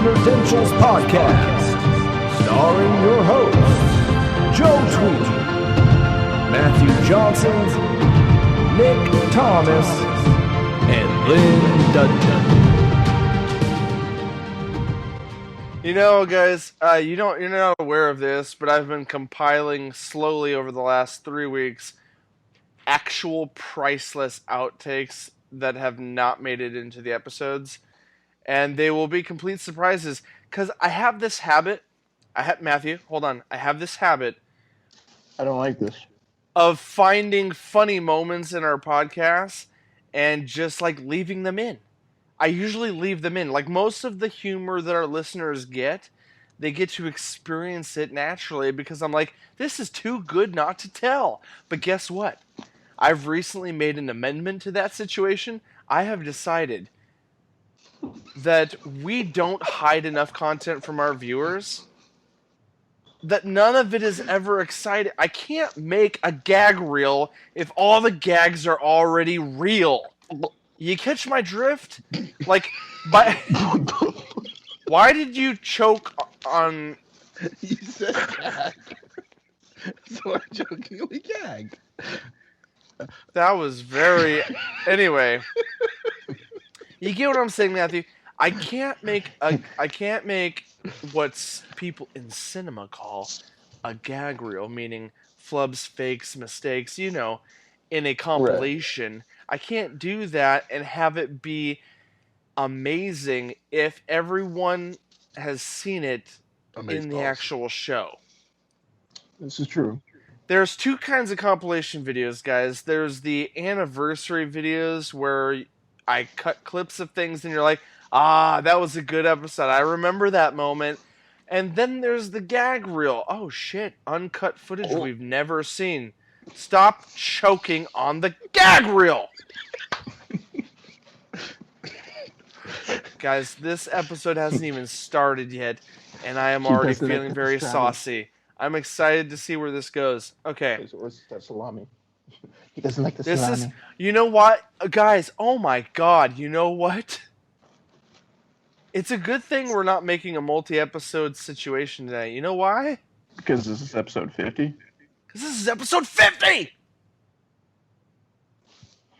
Nerdentials podcast, starring your hosts, Joe Tweedy, Matthew Johnson, Nick Thomas, and Lynn Dudgeon. You know, guys, you're not aware of this, but I've been compiling slowly over the last 3 weeks actual priceless outtakes that have not made it into the episodes. And they will be complete surprises, because I have this habit, Matthew, hold on, I have this habit. I don't like this. Of finding funny moments in our podcast and just, leaving them in. I usually leave them in. Most of the humor that our listeners get, they get to experience it naturally, because I'm like, this is too good not to tell. But guess what? I've recently made an amendment to that situation. I have decided that we don't hide enough content from our viewers, that none of it is ever exciting. I can't make a gag reel if all the gags are already real. You catch my drift? Why did you choke on... You said gag. So I jokingly gagged. That was very... Anyway... You get what I'm saying, Matthew? I can't make what people in cinema call a gag reel, meaning flubs, fakes, mistakes, in a compilation. Right. I can't do that and have it be amazing if everyone has seen it in the actual show. This is true. There's two kinds of compilation videos, guys. There's the anniversary videos where I cut clips of things and you're like, that was a good episode. I remember that moment. And then there's the gag reel. Oh shit, uncut footage we've never seen. Stop choking on the gag reel. Guys, this episode hasn't even started yet, and I am already feeling very saucy. I'm excited to see where this goes. Okay. Where's that salami? He doesn't like the salami. You know what? Guys, oh my god, you know what? It's a good thing we're not making a multi-episode situation today. You know why? Because this is episode 50? Because this is episode 50!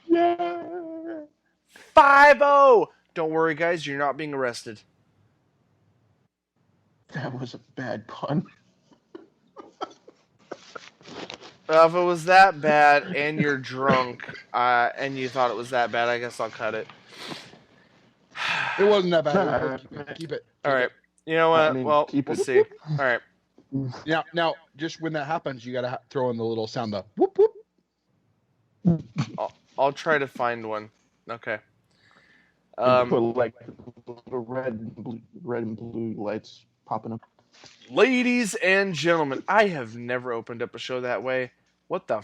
Yeah! 50! Don't worry, guys, you're not being arrested. That was a bad pun. Well, if it was that bad and you're drunk and you thought it was that bad, I guess I'll cut it. It wasn't that bad. Keep it. All right. You know what? We'll see. All right. Now, just when that happens, you got to throw in the little sound, the whoop whoop. I'll try to find one. Okay. Put little red and blue lights popping up. Ladies and gentlemen, I have never opened up a show that way. What the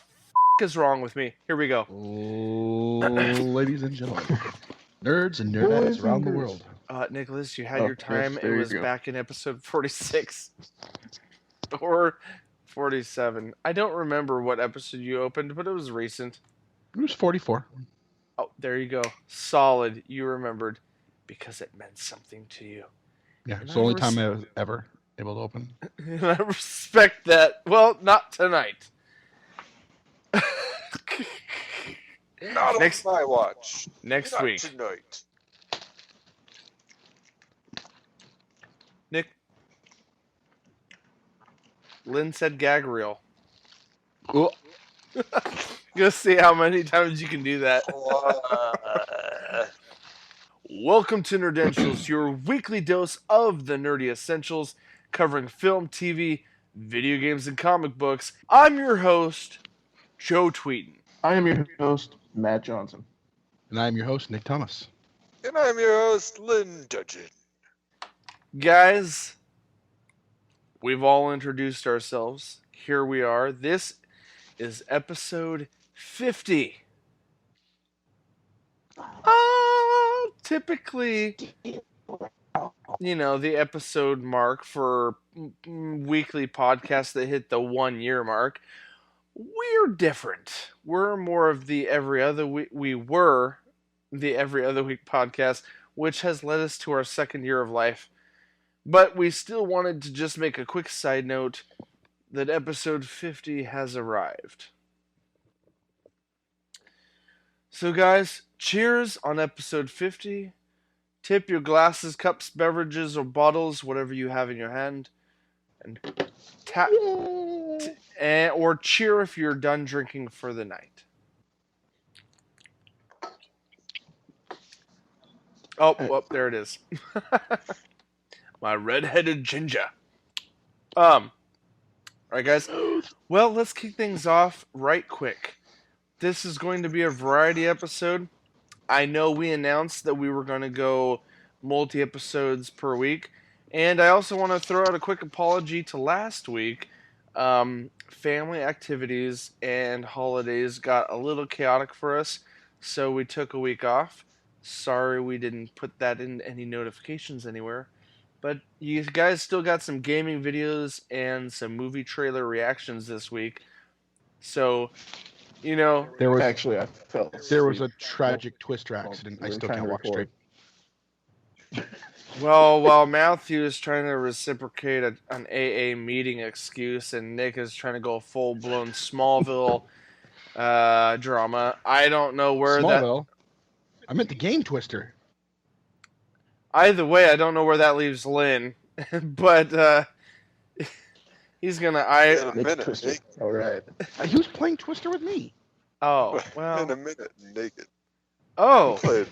is wrong with me? Here we go. Ladies and gentlemen, nerds and nerdettes around the world. Nicholas, you had your time. Yes, it was back in episode 46 or 47. I don't remember what episode you opened, but it was recent. It was 44. Oh, there you go. Solid. You remembered because it meant something to you. Yeah, it's the only time I was ever able to open. I respect that. Well, not tonight. Not on my watch. Next not week. Tonight. Nick. Lynn said gag reel. Cool. Go see how many times you can do that. Welcome to Nerdentials, your weekly dose of the nerdy essentials, covering film, TV, video games, and comic books. I'm your host, Joe Tweeden. I am your host, Matt Johnson. And I am your host, Nick Thomas. And I'm your host, Lynn Dudgeon. Guys, we've all introduced ourselves. Here we are. This is episode 50. Typically, the episode mark for weekly podcasts that hit the 1 year mark, we're different. We're more of the every other week. We were the every other week podcast, which has led us to our second year of life. But we still wanted to just make a quick side note that episode 50 has arrived. So guys, cheers on episode 50. Tip your glasses, cups, beverages, or bottles, whatever you have in your hand. And or cheer if you're done drinking for the night. Oh, there it is. My red-headed ginger. Alright guys. Well, let's kick things off right quick. This is going to be a variety episode. I know we announced that we were going to go multi-episodes per week. And I also want to throw out a quick apology to last week. Family activities and holidays got a little chaotic for us, so we took a week off. Sorry we didn't put that in any notifications anywhere. But you guys still got some gaming videos and some movie trailer reactions this week. So, you know... Actually, I felt there was a tragic twister accident. I still can't walk straight. Well, while Matthew is trying to reciprocate an AA meeting excuse and Nick is trying to go full-blown Smallville drama, I don't know where Smallville? I meant the game twister. Either way, I don't know where that leaves Lynn, but he's gonna. In a minute, Nick. All right. He was playing Twister with me. Oh well. In a minute, naked. Oh. Played.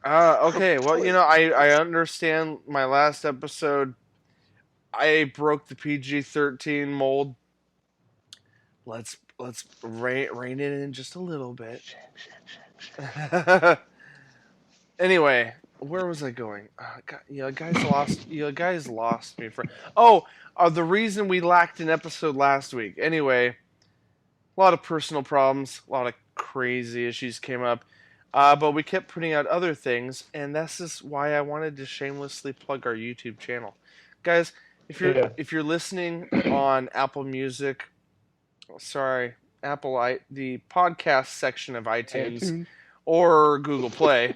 Okay. Well, you know, I understand. My last episode, I broke the PG-13 mold. Let's rein it in just a little bit. Anyway, where was I going? God, you guys lost me for. The reason we lacked an episode last week. Anyway, a lot of personal problems, a lot of crazy issues came up, but we kept putting out other things, and that's just why I wanted to shamelessly plug our YouTube channel, guys. If you're listening on Apple Music, the podcast section of iTunes. Or Google Play.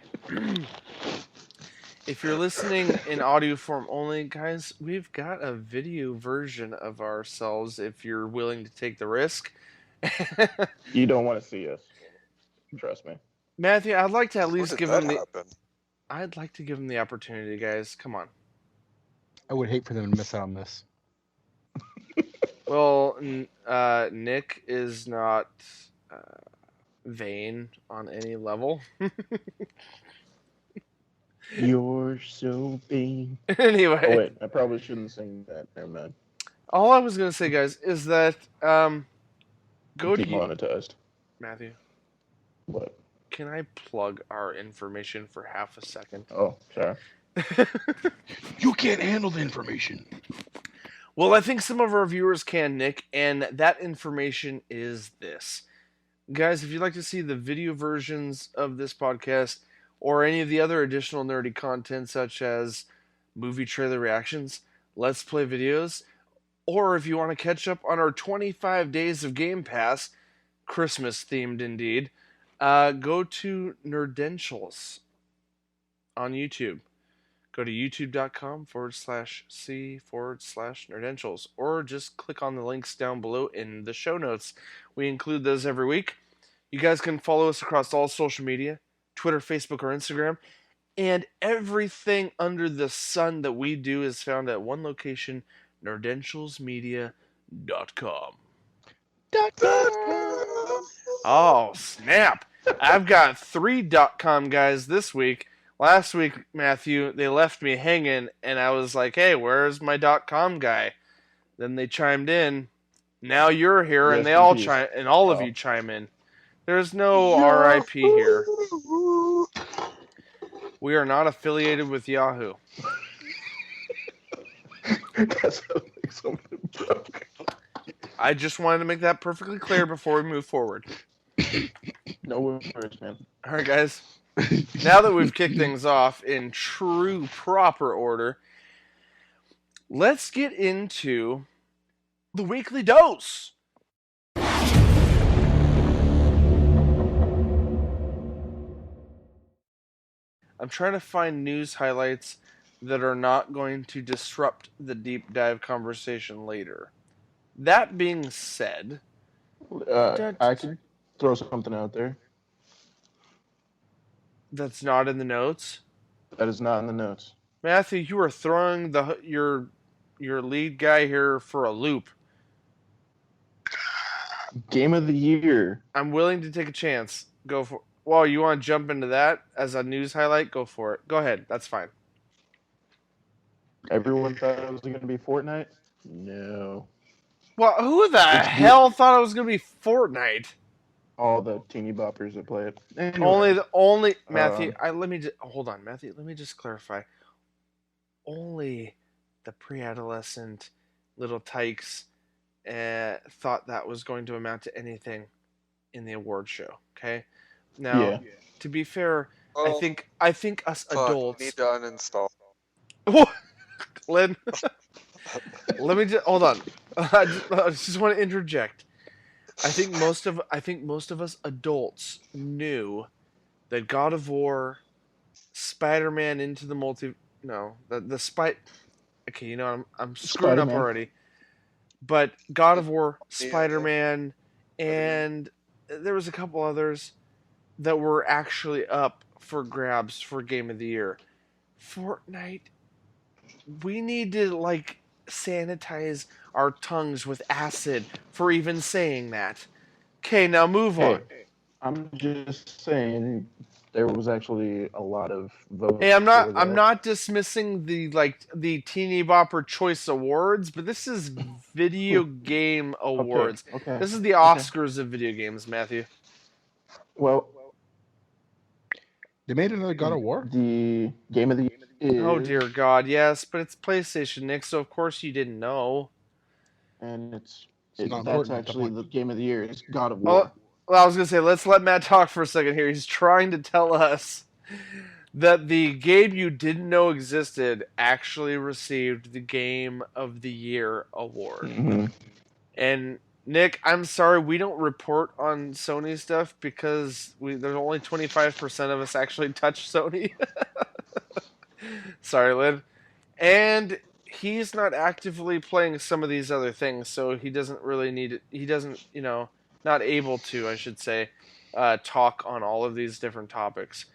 If you're listening in audio form only, guys, we've got a video version of ourselves if you're willing to take the risk. You don't want to see us. Trust me. Matthew, I'd like to at least give him I'd like to give him the opportunity, guys. Come on. I would hate for them to miss out on this. Well, Nick is not vain on any level. You're so vain. Anyway. Oh wait, I probably shouldn't sing that. Never mind. All I was gonna say, guys, is that go to demonetized. Matthew. What? Can I plug our information for half a second? Oh, sorry. You can't handle the information. Well, I think some of our viewers can, Nick, and that information is this. Guys, if you'd like to see the video versions of this podcast or any of the other additional nerdy content such as movie trailer reactions, let's play videos, or if you want to catch up on our 25 days of Game Pass, Christmas themed indeed, go to Nerdentials on YouTube. Go to youtube.com/c/Nerdentials, or just click on the links down below in the show notes. We include those every week. You guys can follow us across all social media, Twitter, Facebook, or Instagram, and everything under the sun that we do is found at one location, nerdentialsmedia.com. Oh, snap. I've got 3 .com guys this week. Last week, Matthew, they left me hanging, and I was like, hey, where's my .com guy? Then they chimed in. Now you're here, and they all chime, and all of you chime in. There's no RIP here. We are not affiliated with Yahoo. That's what makes something broke. I just wanted to make that perfectly clear before we move forward. No worries, man. All right, guys. Now that we've kicked things off in true, proper order, let's get into the weekly dose. I'm trying to find news highlights that are not going to disrupt the deep dive conversation later. That being said, I could throw something out there. that's not in the notes. That is not in the notes. Matthew, you are throwing your lead guy here for a loop. Game of the year. I'm willing to take a chance. Go for. Well, you want to jump into that as a news highlight? Go for it. Go ahead. That's fine. Everyone thought it was going to be Fortnite. No. Well, who the hell thought it was going to be Fortnite? All the teeny boppers that play it. Anyway, Only Matthew. Hold on, Matthew. Let me just clarify. Only the pre-adolescent little tykes thought that was going to amount to anything in the award show. Okay. Now, to be fair, Oh, I think us adults need to uninstall. Lynn, let me just hold on. I just want to interject. I think most of us adults knew that God of War, Spider-Man Into the Okay, you know I'm screwing Spider-Man. up already. But God of War, Spider-Man, and there was a couple others that were actually up for grabs for Game of the Year. Fortnite, we need to sanitize our tongues with acid for even saying that. Okay, now move on. I'm just saying there was actually a lot of votes. Hey, I'm not dismissing the Teeny Bopper Choice Awards, but this is video game awards. Okay. This is the Oscars of video games, Matthew. Well, They made another God of War? the Game of the Year is... Oh dear God, yes, but it's PlayStation, Nick. So of course you didn't know. And not that's important at actually that the Game of the Year is God of War. Well, I was gonna say let's let Matt talk for a second here. He's trying to tell us that the game you didn't know existed actually received the Game of the Year award. Mm-hmm. And Nick, I'm sorry we don't report on Sony stuff because there's only 25% of us actually touch Sony. Sorry, Lynn. And he's not actively playing some of these other things, so he doesn't really need it. He doesn't, not able to, I should say, talk on all of these different topics.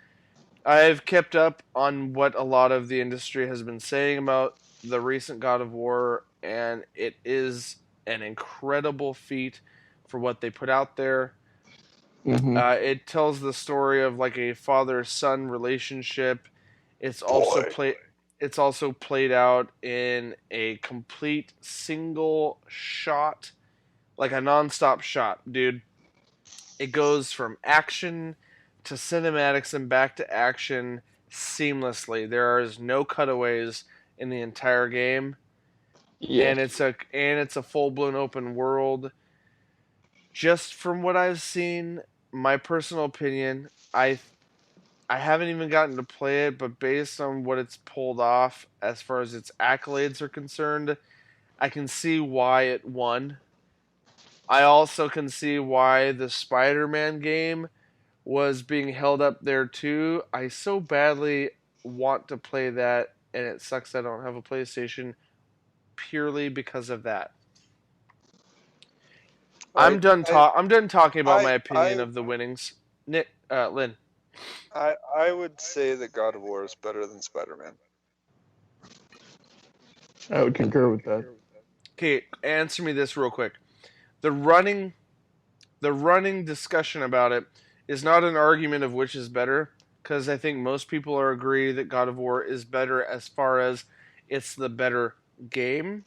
I've kept up on what a lot of the industry has been saying about the recent God of War, and it is an incredible feat for what they put out there. Mm-hmm. It tells the story of a father-son relationship. It's also played out in a complete single shot, like a non-stop shot, dude. It goes from action to cinematics and back to action seamlessly. There is no cutaways in the entire game. Yes. And it's a full-blown open world. Just from what I've seen, my personal opinion, I haven't even gotten to play it, but based on what it's pulled off as far as its accolades are concerned, I can see why it won. I also can see why the Spider-Man game was being held up there too. I so badly want to play that, and it sucks I don't have a PlayStation purely because of that. I'm done talking about my opinion of the winnings. Nick, Lynn. I would say that God of War is better than Spider-Man. I would concur with that. Okay, answer me this real quick. The running discussion about it is not an argument of which is better, because I think most people are agree that God of War is better as far as it's the better game.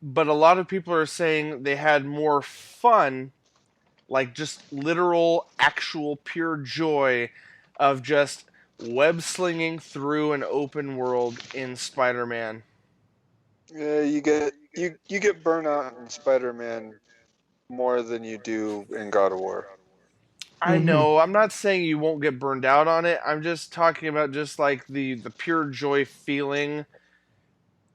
But a lot of people are saying they had more fun, like just literal, actual, pure joy of just web slinging through an open world in Spider-Man. Yeah, you get burnt out in Spider-Man more than you do in God of War. I know. I'm not saying you won't get burned out on it. I'm just talking about just like the pure joy feeling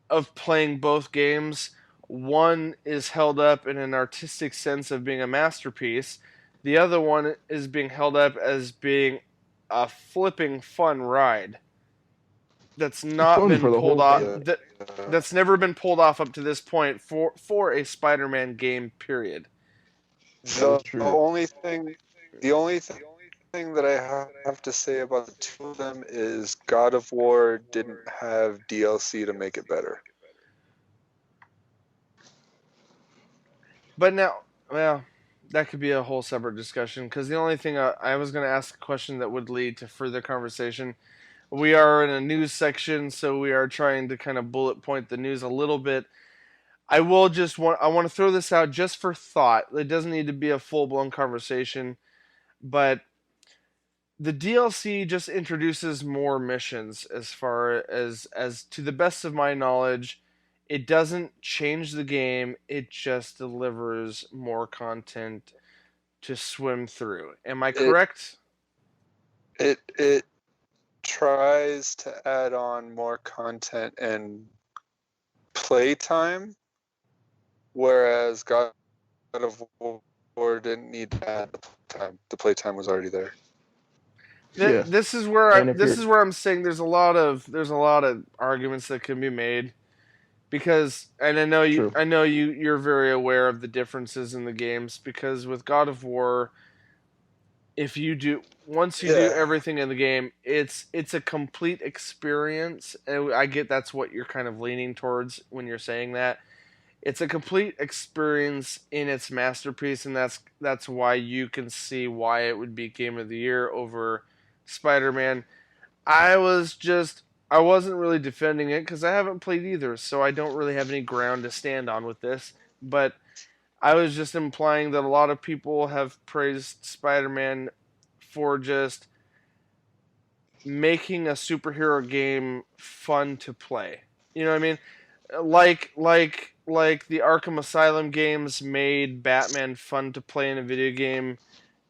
of playing both games. One is held up in an artistic sense of being a masterpiece. The other one is being held up as being a flipping fun ride. that's not fun been for the pulled whole off. game. That's never been pulled off up to this point for a Spider-Man game. Period. That is true. The only thing that I have to say about the two of them is God of War didn't have DLC to make it better. But now, well, that could be a whole separate discussion because the only thing I was going to ask a question that would lead to further conversation. We are in a news section, so we are trying to kind of bullet point the news a little bit. I want to throw this out just for thought. It doesn't need to be a full-blown conversation, but the DLC just introduces more missions as far as to the best of my knowledge. It doesn't change the game, it just delivers more content to swim through. Am I correct? It tries to add on more content and playtime, whereas God of War didn't need to add the playtime. The playtime was already there. Yes. This is where And if this is where I'm saying there's a lot of arguments that can be made. Because, and True. you're very aware of the differences in the games. Because with God of War, once you do everything in the game, it's a complete experience. And I get that's what you're kind of leaning towards when you're saying that. It's a complete experience in its masterpiece, and that's why you can see why it would be Game of the Year over Spider-Man. I wasn't really defending it because I haven't played either, so I don't really have any ground to stand on with this. But I was just implying that a lot of people have praised Spider-Man for just making a superhero game fun to play. You know what I mean? Like the Arkham Asylum games made Batman fun to play in a video game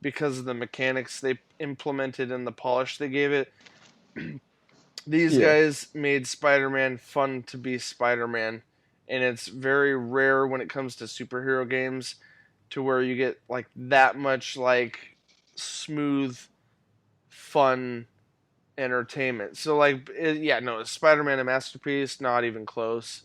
because of the mechanics they implemented and the polish they gave it. These guys made Spider-Man fun to be Spider-Man, and it's very rare when it comes to superhero games to where you get like that much like smooth, fun entertainment. So like, is Spider-Man a masterpiece? Not even close.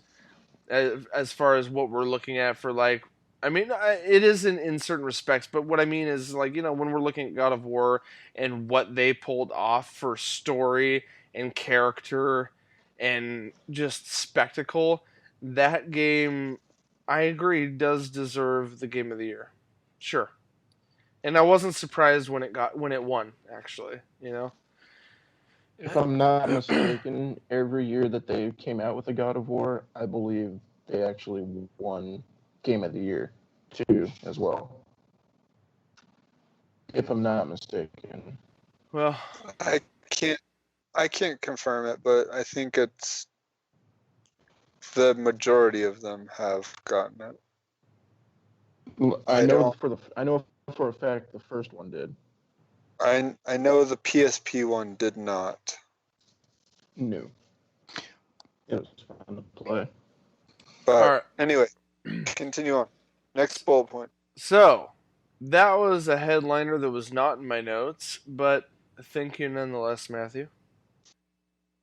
As far as what we're looking at for like, I mean, it is in certain respects, but what I mean is like, when we're looking at God of War and what they pulled off for story and character and just spectacle, that game, I agree, does deserve the Game of the Year. Sure. And I wasn't surprised when it won, actually, If I'm not mistaken, every year that they came out with a God of War, I believe they actually won Game of the Year too, as well. If I'm not mistaken. Well, I can't confirm it, but I think it's the majority of them have gotten it. I know for a fact the first one did. I know the PSP one did not. No. It was fun to play. But anyway, continue on. Next bullet point. So, that was a headliner that was not in my notes, but thank you nonetheless, Matthew.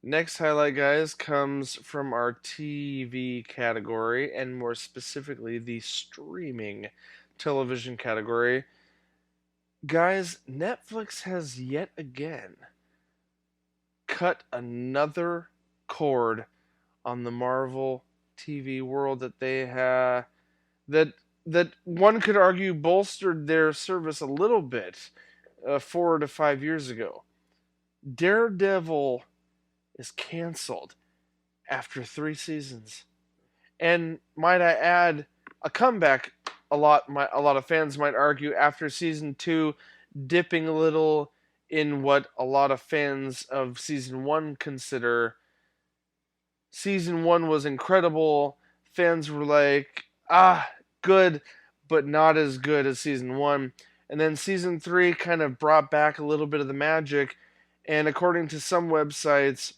Next highlight, guys, comes from our TV category, and more specifically, the streaming television category. Guys, Netflix has yet again cut another cord on the Marvel TV world that they have, that one could argue bolstered their service a little bit 4 to 5 years ago. Daredevil is canceled after 3 seasons, and might I add, a comeback. A lot of fans might argue after season 2, dipping a little in what a lot of fans of season 1 consider. Season 1 was incredible. Fans were like, good, but not as good as season 1. And then season 3 kind of brought back a little bit of the magic. And according to some websites,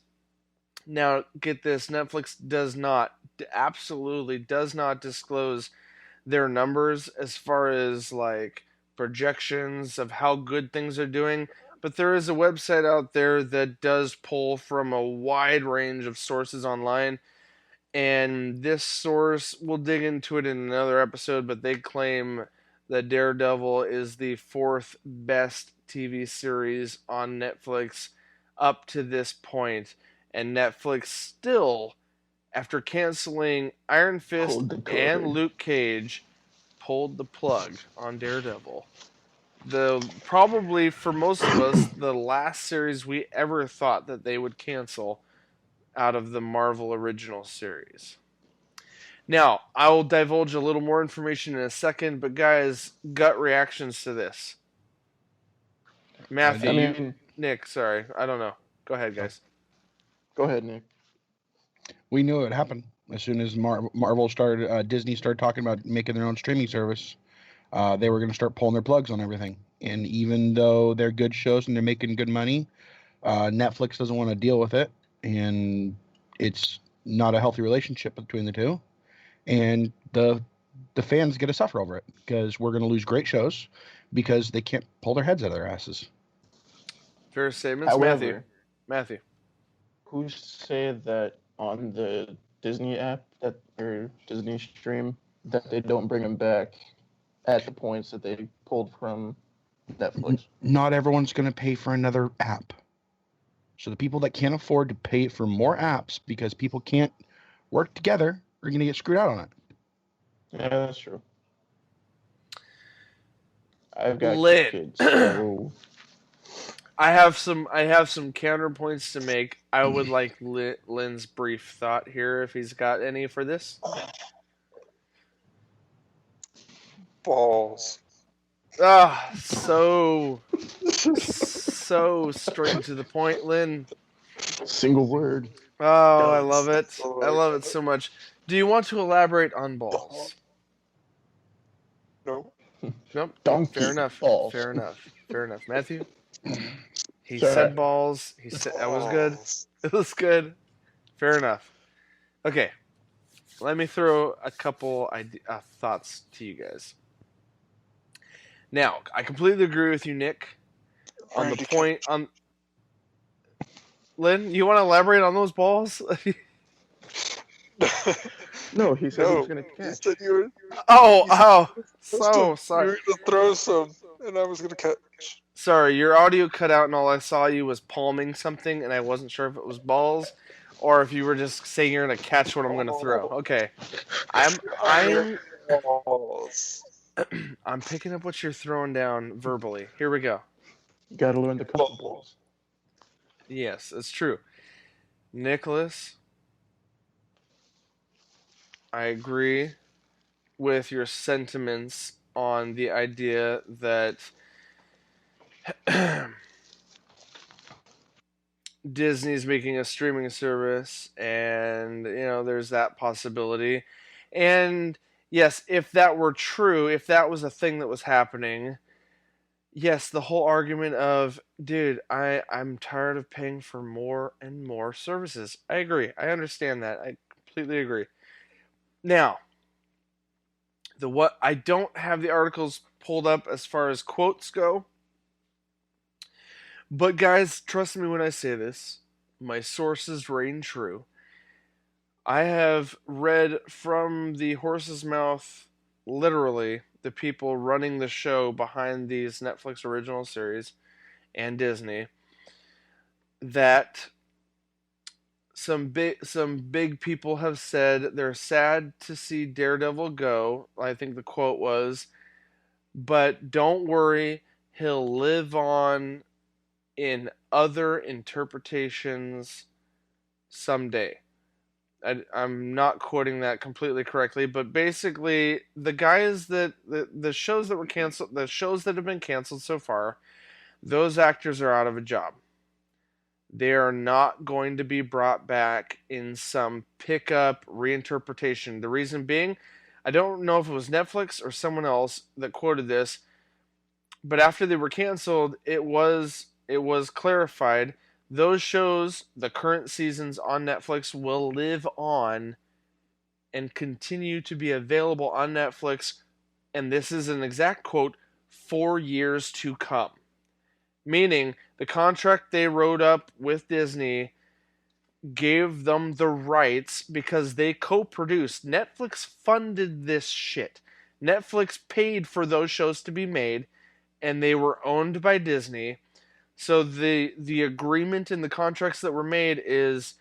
now get this, Netflix absolutely does not disclose their numbers as far as like projections of how good things are doing, but there is a website out there that does pull from a wide range of sources online. And this source, we'll dig into it in another episode, but they claim that Daredevil is the 4th best TV series on Netflix up to this point. And Netflix still, after canceling Iron Fist Pulled the and cord. Luke Cage, pulled the plug on Daredevil. Probably for most of us, the last series we ever thought that they would cancel out of the Marvel original series. Now, I will divulge a little more information in a second, but guys, gut reactions to this. Matthew, I mean, Nick, sorry, I don't know. Go ahead, guys. go ahead, Nick. We knew it would happen as soon as Marvel started. Disney started talking about making their own streaming service. They were going to start pulling their plugs on everything. And even though they're good shows and they're making good money, Netflix doesn't want to deal with it, and it's not a healthy relationship between the two. And the fans get to suffer over it because we're going to lose great shows because they can't pull their heads out of their asses. Fair statements, However, Matthew. who's to say that on the Disney app or Disney stream that they don't bring them back at the points that they pulled from Netflix? Not everyone's going to pay for another app. So the people that can't afford to pay for more apps because people can't work together are going to get screwed out on it. Yeah, that's true. I've got Lit. kids, so I have some counterpoints to make. I would like Lynn's brief thought here, if he's got any for this. Balls. Ah, so straight to the point, Lynn. single word. Oh, I love it. I love it so much. Do you want to elaborate on balls? No. Nope. Donkey Fair enough. balls. Fair enough. Fair enough. Matthew? He Sorry. said balls. He said that was good. Balls. It was good. Fair enough. Okay. Let me throw a couple thoughts to you guys. Now, I completely agree with you, Nick, on the point on. Lynn, you want to elaborate on those balls? No, he said he was No, going to you catch. said you were So you sorry. were gonna throw some, and I was gonna catch. Sorry, your audio cut out, and all I saw you was palming something, and I wasn't sure if it was balls or if you were just saying you're gonna catch what I'm gonna throw. Okay, I'm Balls. I'm picking up what you're throwing down verbally. Here we go. You got to learn the couple balls. Yes, it's true. Nicholas, I agree with your sentiments on the idea that Disney's making a streaming service, and there's that possibility. And yes, if that were true, if that was a thing that was happening, yes, the whole argument of, dude, I'm tired of paying for more and more services. I agree. I understand that. I completely agree. Now, I don't have the articles pulled up as far as quotes go. But guys, trust me when I say this. My sources reign true. I have read from the horse's mouth, literally, the people running the show behind these Netflix original series and Disney, that some big people have said they're sad to see Daredevil go. I think the quote was, but don't worry, he'll live on in other interpretations someday. I'm not quoting that completely correctly, but basically the guys that the shows that were canceled, the shows that have been canceled so far, those actors are out of a job. They are not going to be brought back in some pickup reinterpretation. The reason being, I don't know if it was Netflix or someone else that quoted this, but after they were canceled, it was clarified those shows, the current seasons on Netflix, will live on and continue to be available on Netflix, and this is an exact quote, for years to come. Meaning, the contract they wrote up with Disney gave them the rights because they co-produced. Netflix funded this shit. Netflix paid for those shows to be made, and they were owned by Disney. So the agreement in the contracts that were made is,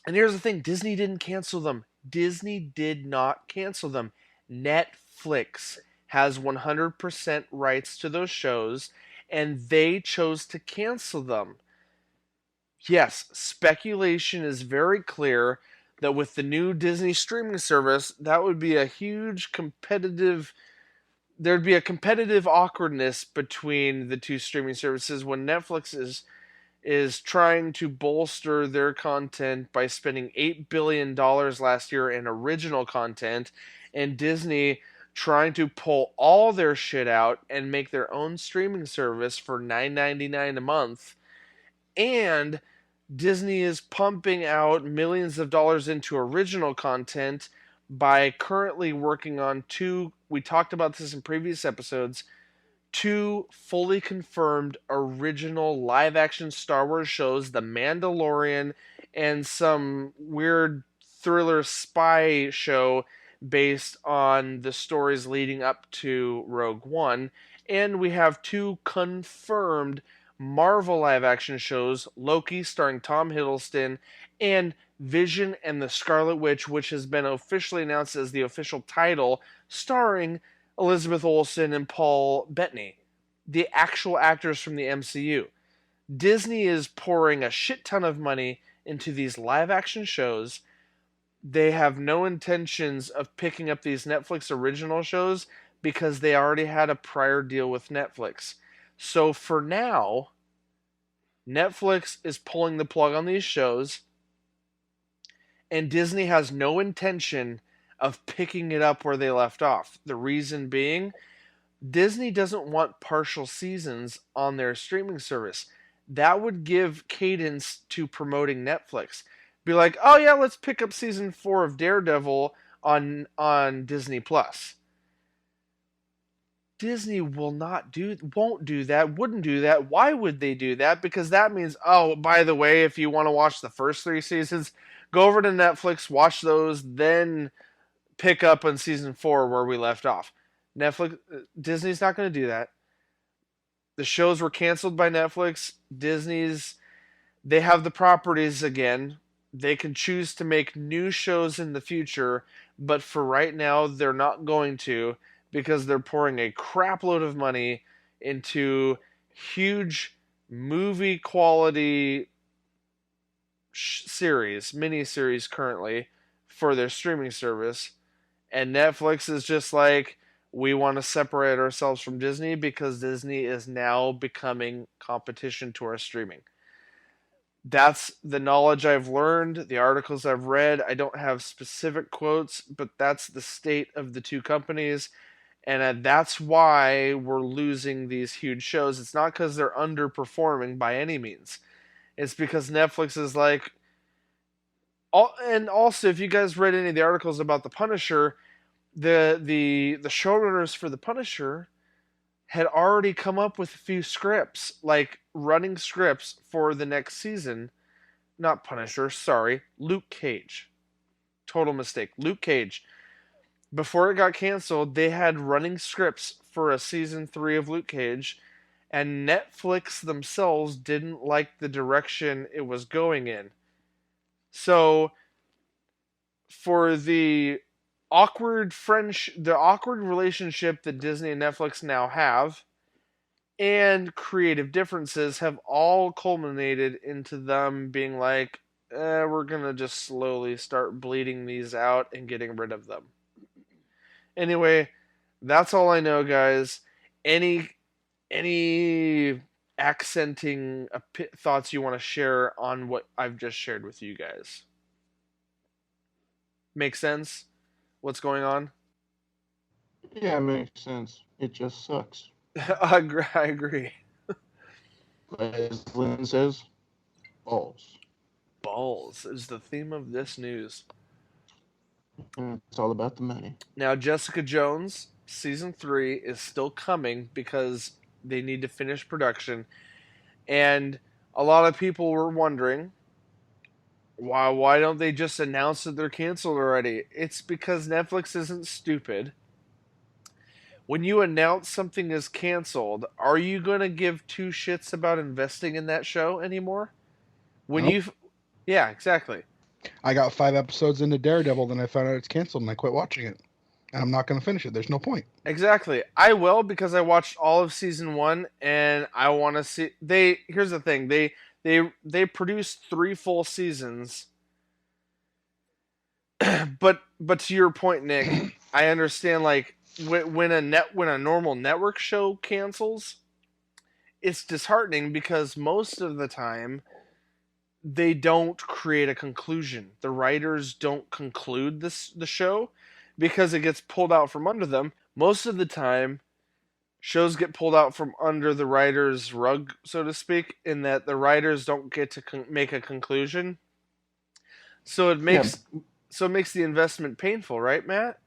and here's the thing, Disney didn't cancel them. Disney did not cancel them. Netflix has 100% rights to those shows, and they chose to cancel them. Yes, speculation is very clear that with the new Disney streaming service, that would be a huge competitive. There'd be a competitive awkwardness between the two streaming services when Netflix is trying to bolster their content by spending $8 billion last year in original content, and Disney trying to pull all their shit out and make their own streaming service for $9.99 a month. And Disney is pumping out millions of dollars into original content by currently working on two, we talked about this in previous episodes, two fully confirmed original live action Star Wars shows, The Mandalorian and some weird thriller spy show based on the stories leading up to Rogue One. And we have two confirmed Marvel live action shows, Loki starring Tom Hiddleston and Vision and the Scarlet Witch, which has been officially announced as the official title, starring Elizabeth Olsen and Paul Bettany, the actual actors from the MCU. Disney is pouring a shit ton of money into these live action shows. They have no intentions of picking up these Netflix original shows because they already had a prior deal with Netflix. So for now, Netflix is pulling the plug on these shows, and Disney has no intention of picking it up where they left off. The reason being, Disney doesn't want partial seasons on their streaming service. That would give cadence to promoting Netflix. Be like, oh yeah, let's pick up season 4 of Daredevil on Disney Plus. Disney won't do that, wouldn't do that. Why would they do that? Because that means, oh, by the way, if you want to watch the first 3 seasons, go over to Netflix, watch those, then pick up on season 4 where we left off. Disney's not going to do that. The shows were canceled by Netflix. They have the properties again. They can choose to make new shows in the future, but for right now, they're not going to, because they're pouring a crap load of money into huge movie quality miniseries currently for their streaming service. And Netflix is just like, we want to separate ourselves from Disney because Disney is now becoming competition to our streaming. That's the knowledge I've learned, the articles I've read. I don't have specific quotes, but that's the state of the two companies. And that's why we're losing these huge shows. It's not because they're underperforming by any means. It's because Netflix is like... And also, if you guys read any of the articles about The Punisher, the showrunners for The Punisher had already come up with a few scripts, like running scripts for the next season. Not Punisher, sorry. Luke Cage. Total mistake. Luke Cage. Before it got canceled, they had running scripts for a season 3 of Luke Cage, and Netflix themselves didn't like the direction it was going in. So, for the awkward relationship that Disney and Netflix now have, and creative differences have all culminated into them being like, we're gonna just slowly start bleeding these out and getting rid of them. Anyway, that's all I know, guys. Any accenting thoughts you want to share on what I've just shared with you guys? Make sense? What's going on? Yeah, it makes sense. It just sucks. I agree. As Lynn says, balls. Balls is the theme of this news. And it's all about the money. Now, Jessica Jones, season 3 is still coming because they need to finish production. And a lot of people were wondering, why don't they just announce that they're canceled already? It's because Netflix isn't stupid. When you announce something is canceled, are you going to give two shits about investing in that show anymore? Nope. Yeah, exactly. I got 5 episodes into Daredevil, then I found out it's canceled, and I quit watching it. And I'm not going to finish it. There's no point. Exactly. I will, because I watched all of season 1, and I want to see. Here's the thing. They produced 3 full seasons. but to your point, Nick, I understand, like, when a normal network show cancels, it's disheartening because most of the time they don't create a conclusion. The writers don't conclude the show because it gets pulled out from under them. Most of the time, shows get pulled out from under the writer's rug, so to speak, in that the writers don't get to make a conclusion. So it makes the investment painful, right, Matt?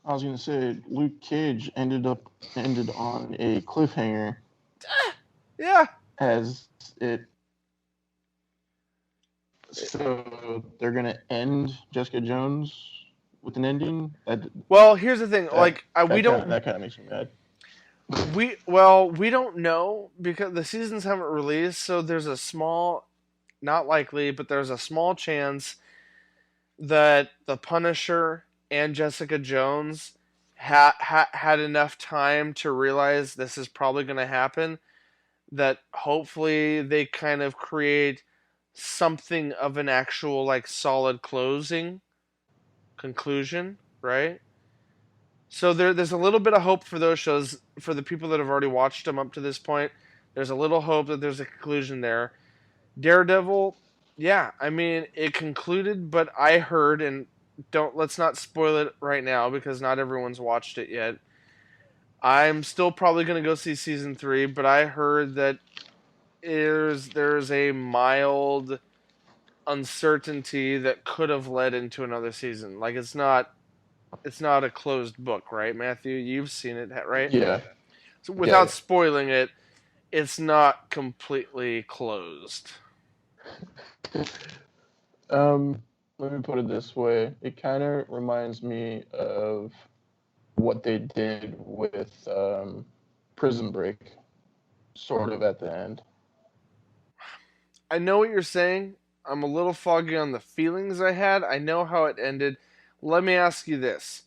I was gonna say Luke Cage ended on a cliffhanger. Yeah. As it. So they're gonna end Jessica Jones with an ending. Well, here's the thing. That kind of makes me mad. We don't know because the seasons haven't released, so there's a small, not likely, but there's a small chance that the Punisher and Jessica Jones had enough time to realize this is probably going to happen, that hopefully they kind of create something of an actual, like, solid conclusion, right? So there's a little bit of hope for those shows, for the people that have already watched them up to this point. There's a little hope that there's a conclusion there. Daredevil, yeah, I mean, it concluded, but I heard, and let's not spoil it right now because not everyone's watched it yet. I'm still probably going to go see season 3, but I heard that there's a mild uncertainty that could have led into another season. Like, it's not a closed book, right, Matthew? You've seen it, right? Yeah. So without spoiling it, it's not completely closed. Let me put it this way. It kind of reminds me of what they did with Prison Break, sort of at the end. I know what you're saying. I'm a little foggy on the feelings I had. I know how it ended. Let me ask you this.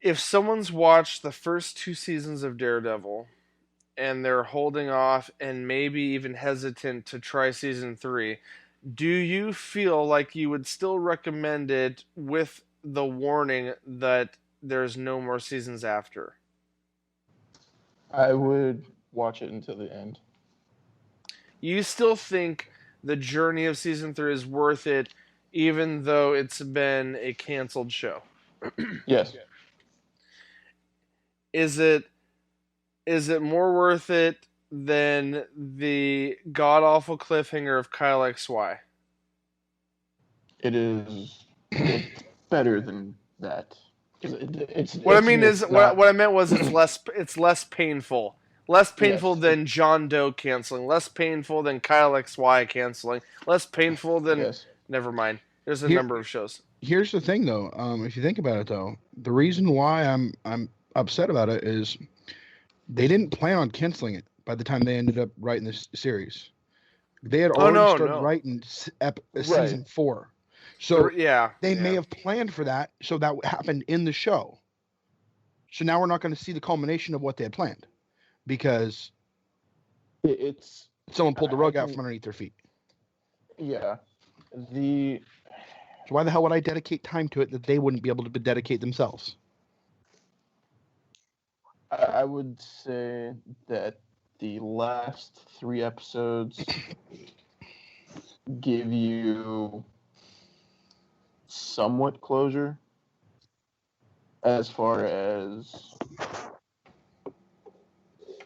If someone's watched the first 2 seasons of Daredevil and they're holding off and maybe even hesitant to try season 3, do you feel like you would still recommend it with the warning that there's no more seasons after? I would watch it until the end. You still think the journey of season 3 is worth it, even though it's been a canceled show? Yes. Is it more worth it than the god-awful cliffhanger of Kyle XY? It is better than that. What I meant was it's less painful. Less painful than John Doe canceling. Less painful than Kyle XY canceling. Less painful than... Yes. Never mind. There's a number of shows. Here's the thing, though. If you think about it, though, the reason why I'm upset about it is they didn't plan on canceling it by the time they ended up writing this series. They had already started writing season 4. So they may have planned for that, so that happened in the show. So now we're not going to see the culmination of what they had planned because someone pulled the rug out from underneath their feet. Yeah. So why the hell would I dedicate time to it that they wouldn't be able to dedicate themselves? I would say that the last 3 episodes give you somewhat closure as far as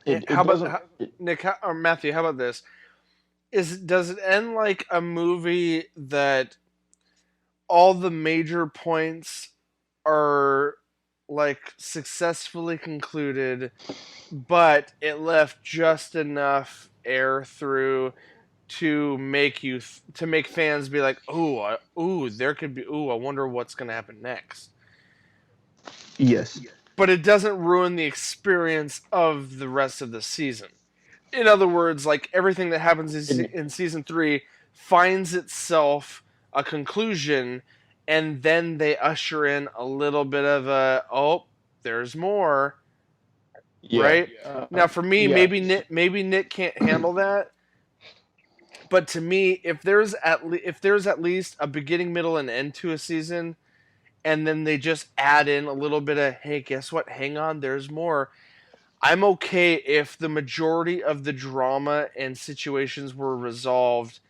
Nick or Matthew, how about this? Does it end like a movie that all the major points are like successfully concluded, but it left just enough air through to make to make fans be like, ooh, there could be, I wonder what's going to happen next. Yes. But it doesn't ruin the experience of the rest of the season. In other words, like everything that happens in season 3 finds itself a conclusion, and then they usher in a little bit of there's more. Yeah. Right? Now, for me, yeah. maybe Nick can't handle that. But to me, if there's at least a beginning, middle, and end to a season, and then they just add in a little bit of, hey, guess what? Hang on, there's more. I'm okay if the majority of the drama and situations were resolved,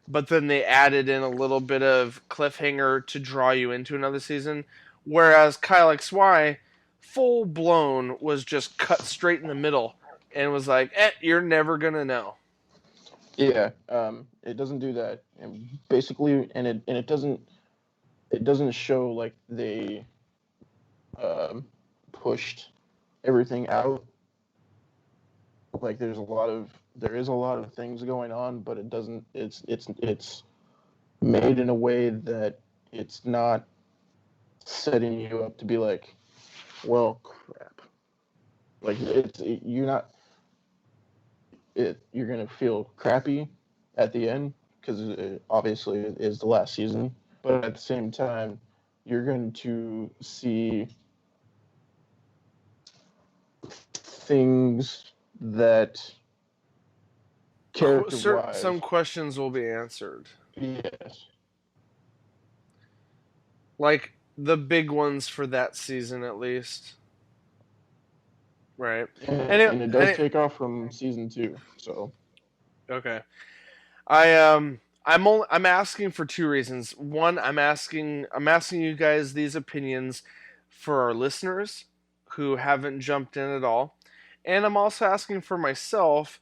but then they added in a little bit of cliffhanger to draw you into another season. Whereas Kyle XY, full blown, was just cut straight in the middle and was like, you're never gonna know. Yeah. It doesn't do that, and basically, and it doesn't show like they pushed everything out. Like there is a lot of things going on, but it doesn't. It's made in a way that it's not setting you up to be like, well, crap. Like you're gonna feel crappy at the end because it obviously is the last season, but at the same time, you're going to see things that character-wise, some questions will be answered. yes, Like the big ones for that season, at least. Right. and it does take off from season 2. So okay, I'm asking for 2 reasons. One, I'm asking you guys these opinions for our listeners who haven't jumped in at all, and I'm also asking for myself,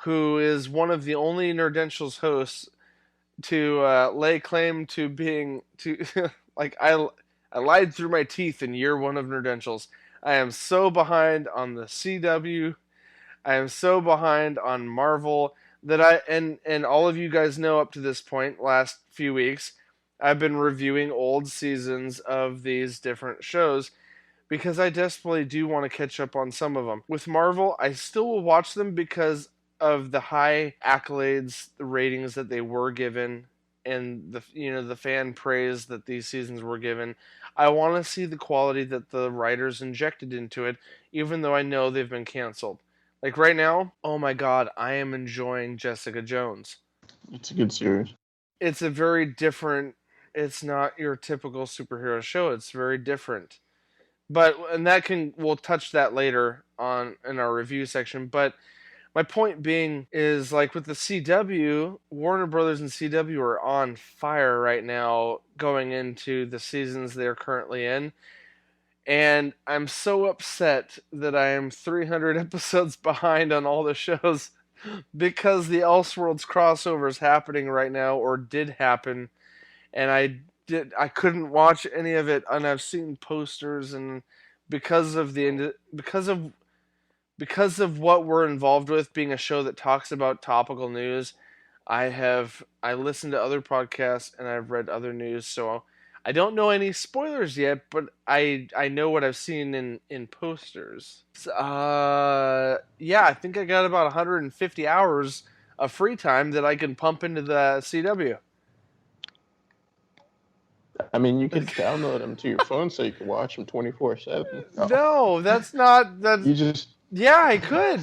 who is one of the only Nerdentials hosts to lay claim to being like I lied through my teeth in year 1 of Nerdentials. I am so behind on the CW. I am so behind on Marvel that and all of you guys know up to this point, last few weeks, I've been reviewing old seasons of these different shows because I desperately do want to catch up on some of them. With Marvel, I still will watch them because of the high accolades, the ratings that they were given, and the fan praise that these seasons were given. I want to see the quality that the writers injected into it, even though I know they've been canceled. Like right now, oh my god, I am enjoying Jessica Jones. it's a good series. It's a very different, it's not your typical superhero show. It's very different. We'll touch that later on in our review section, but my point being is, like, with the CW, Warner Brothers and CW are on fire right now going into the seasons they're currently in. And I'm so upset that I am 300 episodes behind on all the shows because the Elseworlds crossover is happening right now, or did happen, and I couldn't watch any of it, and I've seen posters, and because of what we're involved with, being a show that talks about topical news, I listened to other podcasts and I've read other news, so I don't know any spoilers yet, but I know what I've seen in posters. Yeah, I think I got about 150 hours of free time that I can pump into the CW. I mean, you could download them to your phone so you can watch them 24/7. No, that's not that. You just Yeah, I could.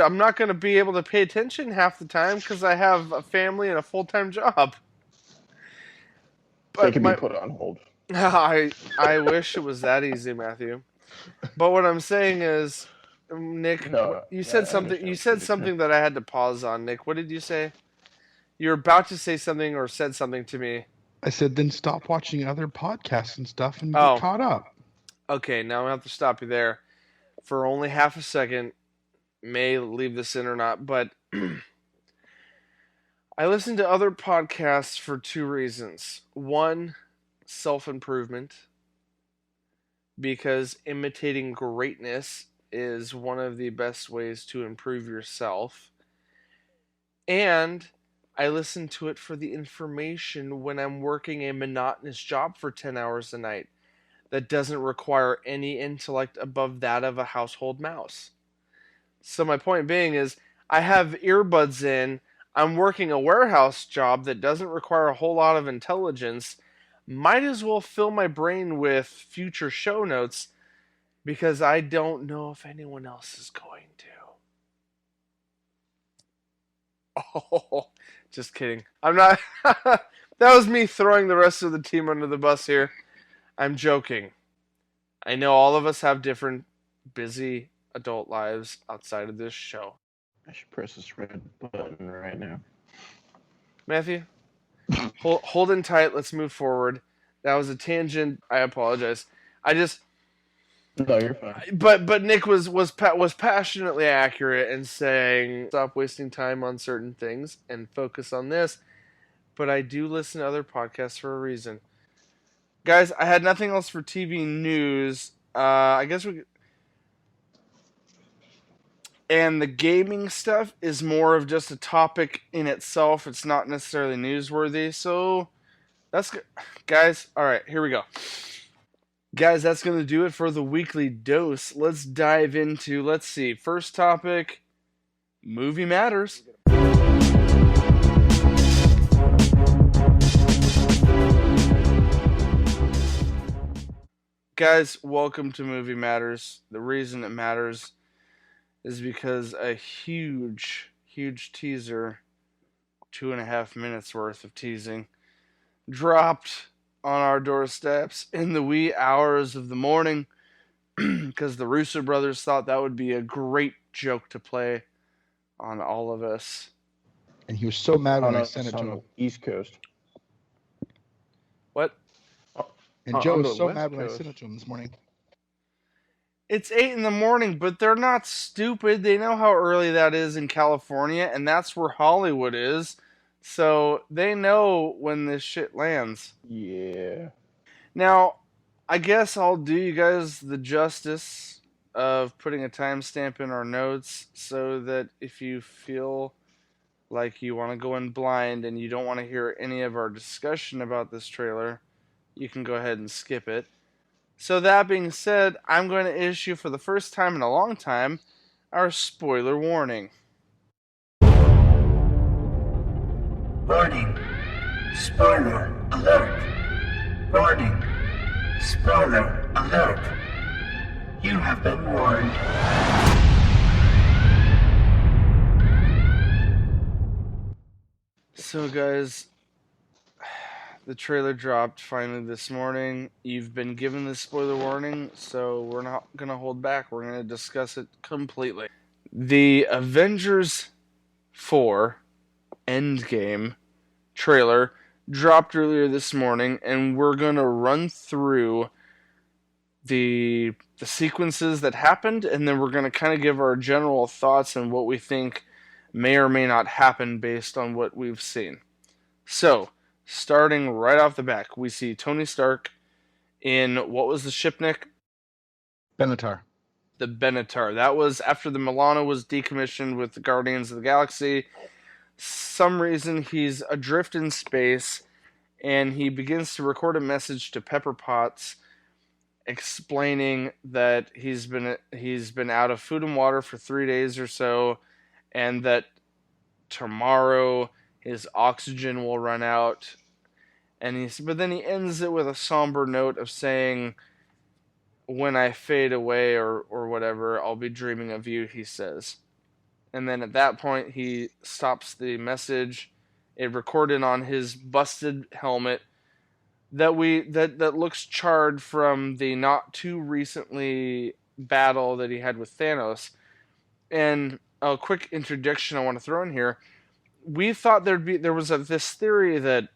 I'm not going to be able to pay attention half the time because I have a family and a full-time job. They can be put on hold. I wish it was that easy, Matthew. But what I'm saying is, Nick, you said something. You said something that I had to pause on. Nick, what did you say? You were about to say something or said something to me. I said, then stop watching other podcasts and stuff and get caught up. Okay, now I have to stop you there for only half a second. May leave this in or not, but I listen to other podcasts for 2 reasons. One, self-improvement. because imitating greatness is one of the best ways to improve yourself. And I listen to it for the information when I'm working a monotonous job for 10 hours a night that doesn't require any intellect above that of a household mouse. So my point being is, I have earbuds in, I'm working a warehouse job that doesn't require a whole lot of intelligence. Might as well fill my brain with future show notes because I don't know if anyone else is going to. Oh, just kidding. I'm not. That was me throwing the rest of the team under the bus here. I'm joking. I know all of us have different busy adult lives outside of this show. I should press this red button right now. Matthew, hold in tight. Let's move forward. That was a tangent. I apologize. No, you're fine. But Nick was passionately accurate in saying stop wasting time on certain things and focus on this. But I do listen to other podcasts for a reason. Guys, I had nothing else for TV news. I guess we. And the gaming stuff is more of just a topic in itself. It's not necessarily newsworthy. So that's good. Guys, all right, here we go. Guys, that's going to do it for the weekly dose. Let's dive into, let's see, first topic, movie matters. Guys, welcome to Movie Matters. The reason it matters is because a huge teaser, 2.5 minutes worth of teasing, dropped on our doorsteps in the wee hours of the morning because the Russo brothers thought that would be a great joke to play on all of us. And he was so mad when I us sent it to on him. the East Coast. What? And Joe on was the so West mad when I Coast. sent it to him this morning. It's 8 in the morning, but they're not stupid. They know how early that is in California, and that's where Hollywood is. So they know when this shit lands. Yeah. Now, I guess I'll do you guys the justice of putting a timestamp in our notes so that if you feel like you want to go in blind and you don't want to hear any of our discussion about this trailer, you can go ahead and skip it. So that being said, I'm going to issue for the first time in a long time our spoiler warning. Warning. Spoiler alert. Warning. Spoiler alert. You have been warned. So guys, the trailer dropped finally this morning. You've been given the spoiler warning, so we're not going to hold back. We're going to discuss it completely. The Avengers 4 Endgame trailer dropped earlier this morning, and we're going to run through the sequences that happened, and then we're going to kind of give our general thoughts on what we think may or may not happen based on what we've seen. So, starting right off the back, we see Tony Stark in, what was the ship, Nick? Benatar. The Benatar. That was after the Milano was decommissioned with the Guardians of the Galaxy. Some reason he's adrift in space, and he begins to record a message to Pepper Potts explaining that he's been out of food and water for 3 days or so, and that tomorrow his oxygen will run out. But then he ends it with a somber note of saying, "When I fade away," or whatever, "I'll be dreaming of you," he says. And then at that point, he stops the message. It recorded on his busted helmet that looks charred from the not too recently battle that he had with Thanos. And a quick introduction I want to throw in here. We thought there was this theory that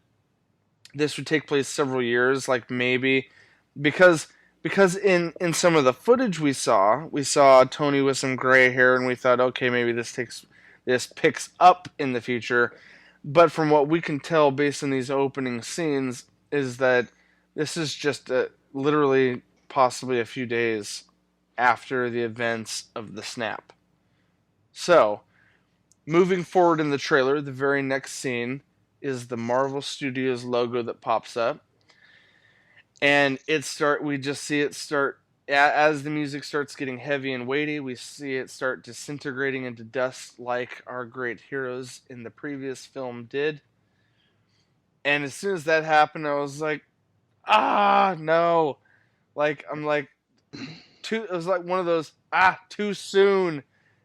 this would take place several years, like maybe because in some of the footage we saw Tony with some gray hair, and we thought, okay, maybe this picks up in the future. But from what we can tell based on these opening scenes is that this is just literally possibly a few days after the events of the snap. So, moving forward in the trailer, the very next scene is the Marvel Studios logo that pops up. And we just see it start, as the music starts getting heavy and weighty, we see it start disintegrating into dust like our great heroes in the previous film did. And as soon as that happened, I was like, no. Like, I'm like, it was like one of those, too soon.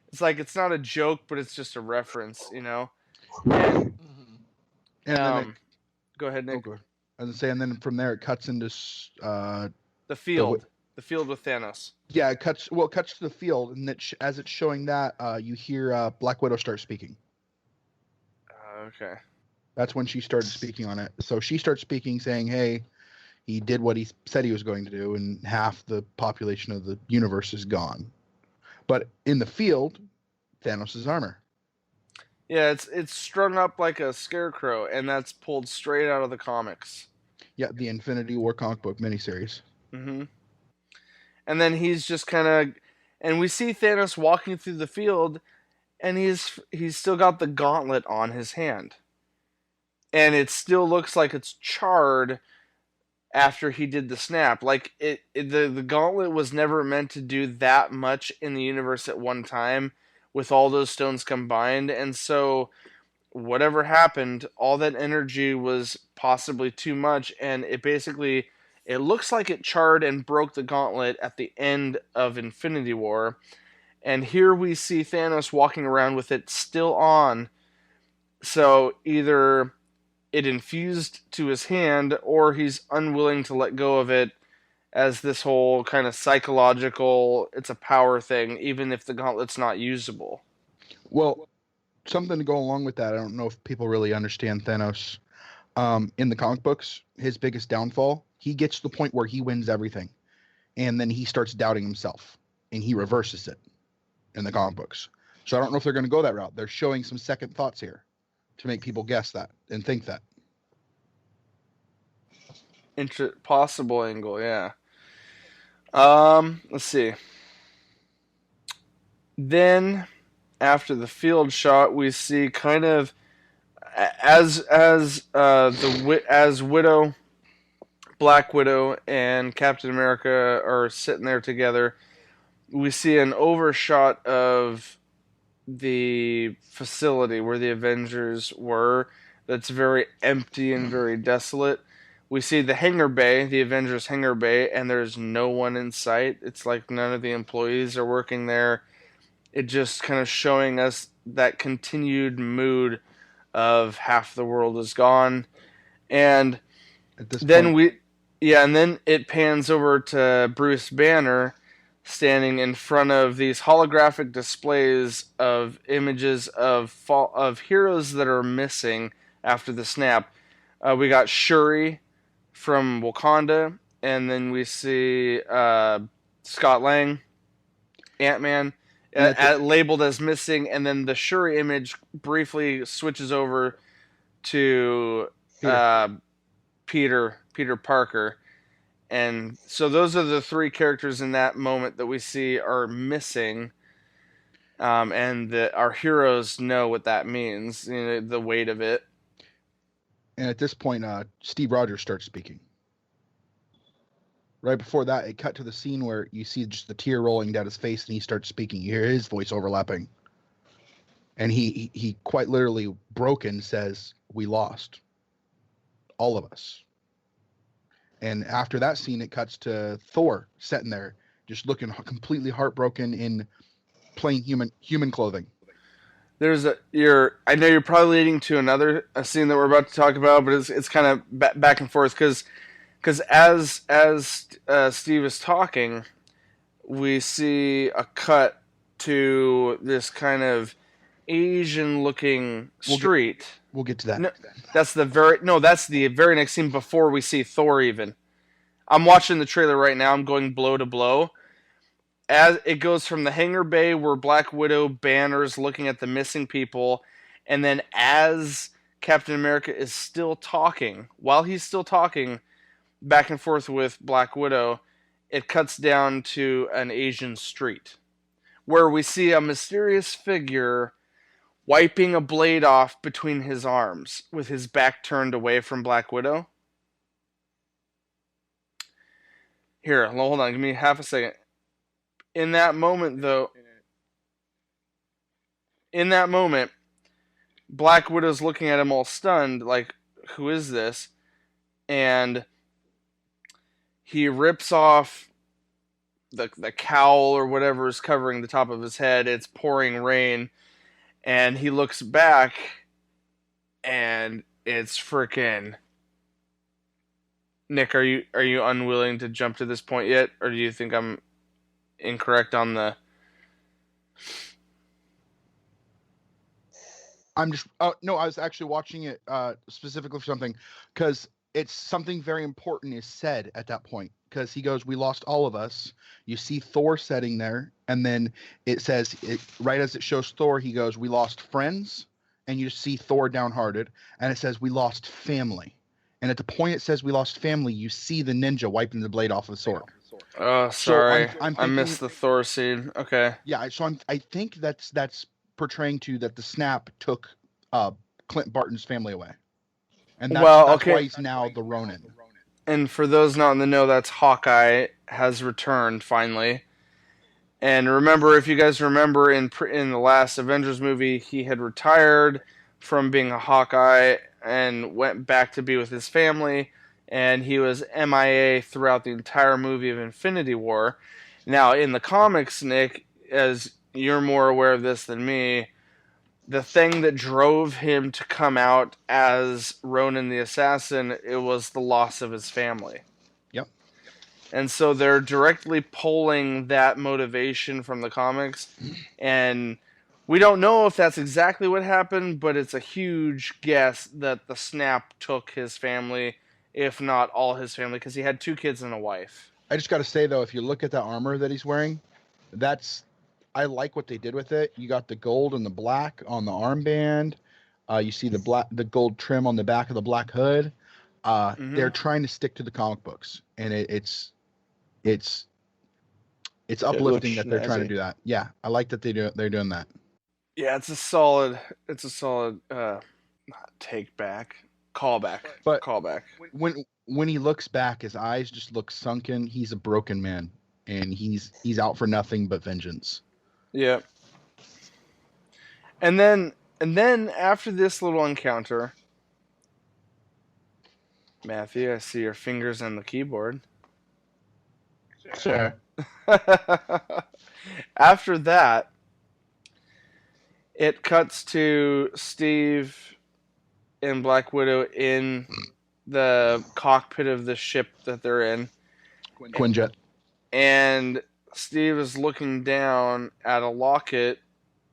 It's like, it's not a joke, but it's just a reference, you know? And, And then go ahead, Nick. As I say, and then from there it cuts into The field with Thanos. Yeah, it cuts to the field, and as it's showing that, you hear Black Widow start speaking. Okay. That's when she started speaking on it. So she starts speaking, saying, "Hey, he did what he said he was going to do, and half the population of the universe is gone." But in the field, Thanos' armor. Yeah, it's strung up like a scarecrow, and that's pulled straight out of the comics. Yeah, the Infinity War comic book miniseries. Mm-hmm. And then he's just kind of, and we see Thanos walking through the field, and he's still got the gauntlet on his hand, and it still looks like it's charred after he did the snap. Like the gauntlet was never meant to do that much in the universe at one time with all those stones combined, and so whatever happened, all that energy was possibly too much, and it looks like it charred and broke the gauntlet at the end of Infinity War. And here we see Thanos walking around with it still on. So either it infused to his hand, or he's unwilling to let go of it, as this whole kind of psychological, it's a power thing, even if the gauntlet's not usable. Well, something to go along with that, I don't know if people really understand Thanos. In the comic books, his biggest downfall, he gets to the point where he wins everything, and then he starts doubting himself, and he reverses it in the comic books. So I don't know if they're going to go that route. They're showing some second thoughts here to make people guess that and think that. Possible angle, yeah. Let's see. Then, after the field shot, we see kind of as Black Widow and Captain America are sitting there together. We see an overshot of the facility where the Avengers were. That's very empty and very desolate. We see the hangar bay, the Avengers hangar bay, and there's no one in sight. It's like none of the employees are working there. It just kind of showing us that continued mood of half the world is gone. And then then it pans over to Bruce Banner standing in front of these holographic displays of images of heroes that are missing after the snap. We got Shuri from Wakanda, and then we see Scott Lang, Ant-Man, labeled as missing, and then the Shuri image briefly switches over to Peter Parker. And so those are the three characters in that moment that we see are missing, and our heroes know what that means, the weight of it. And at this point, Steve Rogers starts speaking. Right before that, it cut to the scene where you see just the tear rolling down his face, and he starts speaking. You hear his voice overlapping. And he quite literally broken says, "We lost. All of us." And after that scene, it cuts to Thor sitting there, just looking completely heartbroken in plain human clothing. I know you're probably leading to a scene that we're about to talk about, but it's kind of back and forth because as Steve is talking, we see a cut to this kind of Asian-looking street. We'll get to that. No, that's the very next scene before we see Thor even. I'm watching the trailer right now. I'm going blow to blow. As it goes from the hangar bay where Black Widow Banner's looking at the missing people, and then as Captain America is still talking, while he's still talking back and forth with Black Widow, it cuts down to an Asian street where we see a mysterious figure wiping a blade off between his arms with his back turned away from Black Widow. Here, hold on, give me half a second. In that moment, Black Widow's looking at him all stunned, like, who is this? And he rips off the cowl or whatever is covering the top of his head. It's pouring rain. And he looks back, and it's freaking... Nick, are you unwilling to jump to this point yet? Or do you think I'm incorrect on the... I'm just no, I was actually watching it specifically for something, because it's something very important is said at that point, because he goes, we lost all of us. You see Thor sitting there, and then it says, right as it shows Thor, he goes, we lost friends, and you see Thor downhearted, and it says we lost family, and at the point it says we lost family, you see the ninja wiping the blade off of the sword. Oh, sorry. I'm I thinking, missed the Thor scene. Okay. Yeah, so I think that's portraying to that the snap took Clint Barton's family away, and that's why he's now the Ronin. And for those not in the know, that's Hawkeye has returned finally. And remember, if you guys remember, in the last Avengers movie, he had retired from being a Hawkeye and went back to be with his family, and he was MIA throughout the entire movie of Infinity War. Now, in the comics, Nick, as you're more aware of this than me, the thing that drove him to come out as Ronin the Assassin, it was the loss of his family. Yep. And so they're directly pulling that motivation from the comics. And we don't know if that's exactly what happened, but it's a huge guess that the snap took his family, if not all his family, because he had 2 kids and a wife. I just got to say, though, if you look at that armor that he's wearing, I like what they did with it. You got the gold and the black on the armband. You see the gold trim on the back of the black hood. They're trying to stick to the comic books, and it's uplifting that they're trying to do that. Yeah, I like that they're doing that. Yeah, it's a solid callback. But callback. When he looks back, his eyes just look sunken. He's a broken man, and he's out for nothing but vengeance. Yeah. And then after this little encounter, Matthew, I see your fingers on the keyboard. Sure. After that, it cuts to Steve and Black Widow in the cockpit of the ship that they're in. Quinjet. And Steve is looking down at a locket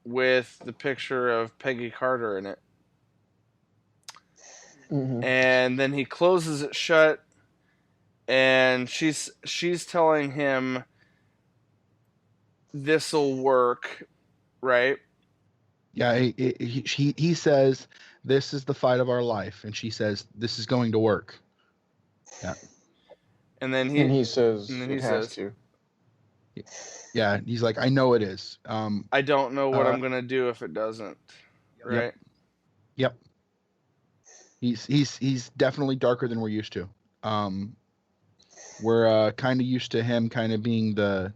with the picture of Peggy Carter in it. Mm-hmm. And then he closes it shut, and she's telling him this'll work, right? Yeah, he says, this is the fight of our life, and she says, this is going to work. Yeah. And then he says and then it has to. Yeah, he's like, I know it is. I don't know what I'm gonna do if it doesn't. Right? Yep. He's definitely darker than we're used to. We're kind of used to him kind of being the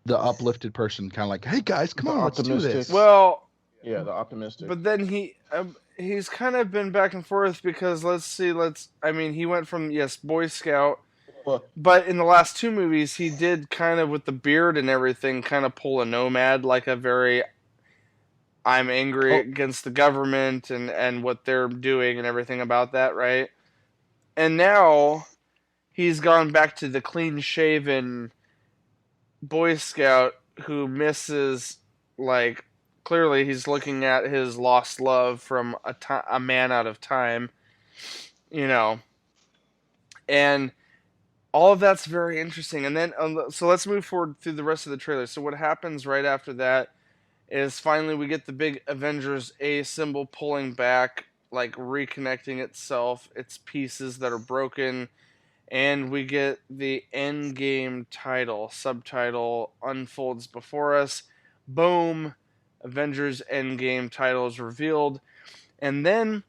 uplifted person, kind of like, hey guys, come on, let's do this. Well, yeah, the optimistic. But then he's kind of been back and forth because he went from Boy Scout, but in the last 2 movies he did kind of with the beard and everything kind of pull a nomad, like a very I'm angry against the government and what they're doing and everything about that, right? And now he's gone back to the clean-shaven Boy Scout who misses, like, clearly he's looking at his lost love from a man out of time, and all of that's very interesting. And then, so let's move forward through the rest of the trailer. So what happens right after that is finally we get the big Avengers A symbol pulling back, like reconnecting itself, its pieces that are broken, and we get the Endgame subtitle unfolds before us. Boom, Avengers Endgame title is revealed, and then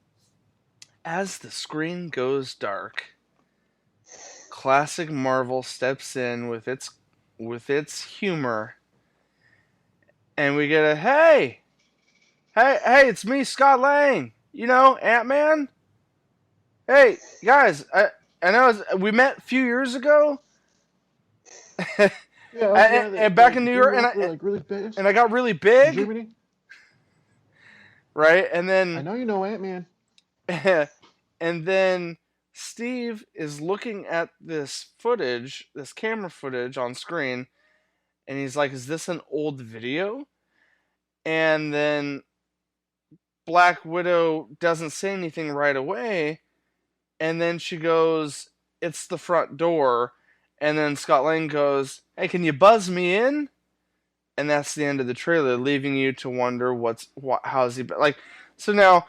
as the screen goes dark, classic Marvel steps in with its humor, and we get a hey, it's me, Scott Lang. You know, Ant-Man. Hey guys, I know we met a few years ago, Yeah, I was there and that back in New York, grew up like really big and I got really in big, Germany. right? And I then know you know Ant-Man. and then Steve is looking at this camera footage on screen, and he's like, "Is this an old video?" And then Black Widow doesn't say anything right away, and then she goes, "It's the front door." And then Scott Lang goes, "Hey, can you buzz me in?" And that's the end of the trailer, leaving you to wonder how's he like. So now,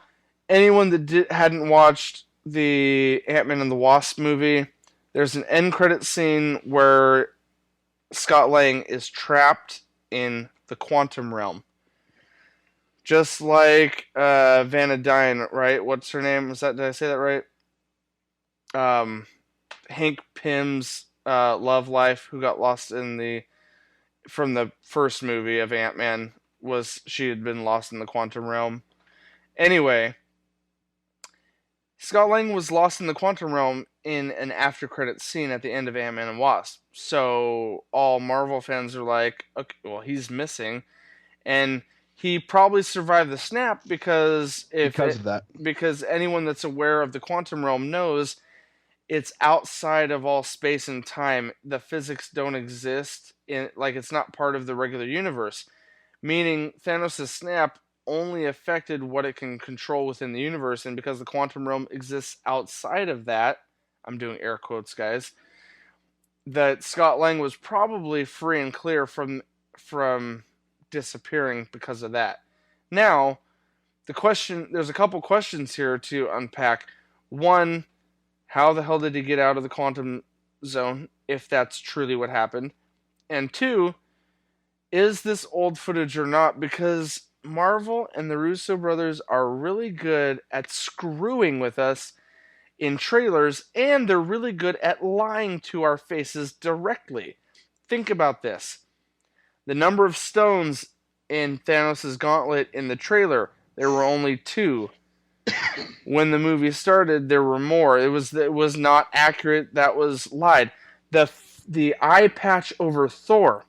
anyone that hadn't watched the Ant-Man and the Wasp movie, there's an end credit scene where Scott Lang is trapped in the quantum realm, just like Vanna Dyne, right? What's her name? Did I say that right? Hank Pym's love life, who got lost from the first movie of Ant-Man, she had been lost in the quantum realm. Anyway, Scott Lang was lost in the quantum realm in an after credits scene at the end of Ant-Man and Wasp. So all Marvel fans are like, okay, well, he's missing, and he probably survived the snap because of that. because anyone that's aware of the quantum realm knows it's outside of all space and time. The physics don't exist it's not part of the regular universe. Meaning Thanos' snap only affected what it can control within the universe, and because the quantum realm exists outside of that, I'm doing air quotes, guys, that Scott Lang was probably free and clear from disappearing because of that. Now, there's a couple questions here to unpack. One, how the hell did he get out of the quantum zone, if that's truly what happened? And two, is this old footage or not? Because Marvel and the Russo brothers are really good at screwing with us in trailers, and they're really good at lying to our faces directly. Think about this. The number of stones in Thanos' gauntlet in the trailer, there were only 2. When the movie started, there were more. It was not accurate. That was lied. The eye patch over Thor.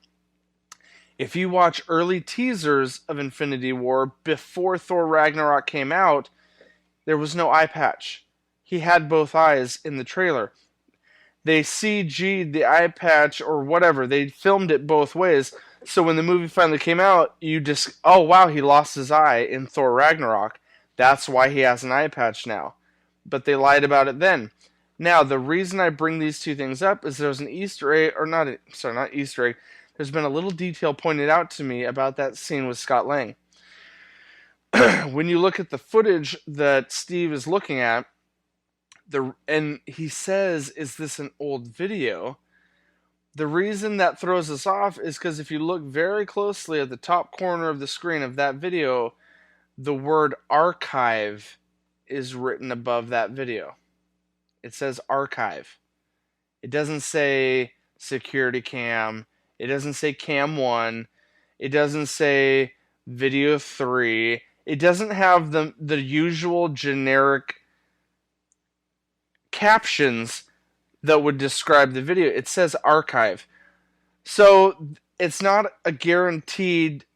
If you watch early teasers of Infinity War before Thor Ragnarok came out, there was no eye patch. He had both eyes in the trailer. They CG'd the eye patch or whatever. They filmed it both ways. So when the movie finally came out, oh wow, he lost his eye in Thor Ragnarok. That's why he has an eye patch now. But they lied about it then. Now, the reason I bring these two things up is there's an Easter egg, not Easter egg. There's been a little detail pointed out to me about that scene with Scott Lang. When you look at the footage that Steve is looking at, and he says, "Is this an old video?" The reason that throws us off is because if you look very closely at the top corner of the screen of that video, the word archive is written above that video. It says archive. It doesn't say security cam. It doesn't say cam 1. It doesn't say video 3. It doesn't have the usual generic captions that would describe the video. It says archive. So it's not a guaranteed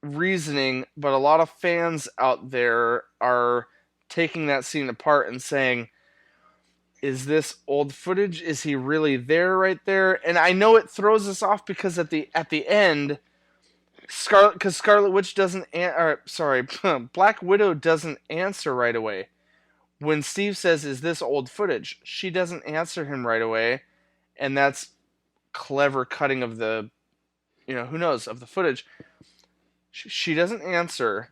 reasoning, but a lot of fans out there are taking that scene apart and saying, is this old footage? Is he really there right there? And I know it throws us off because at the end, Scarlet Witch Black Widow doesn't answer right away. When Steve says, "Is this old footage?" she doesn't answer him right away, and that's clever cutting of the, who knows, of the footage. She doesn't answer,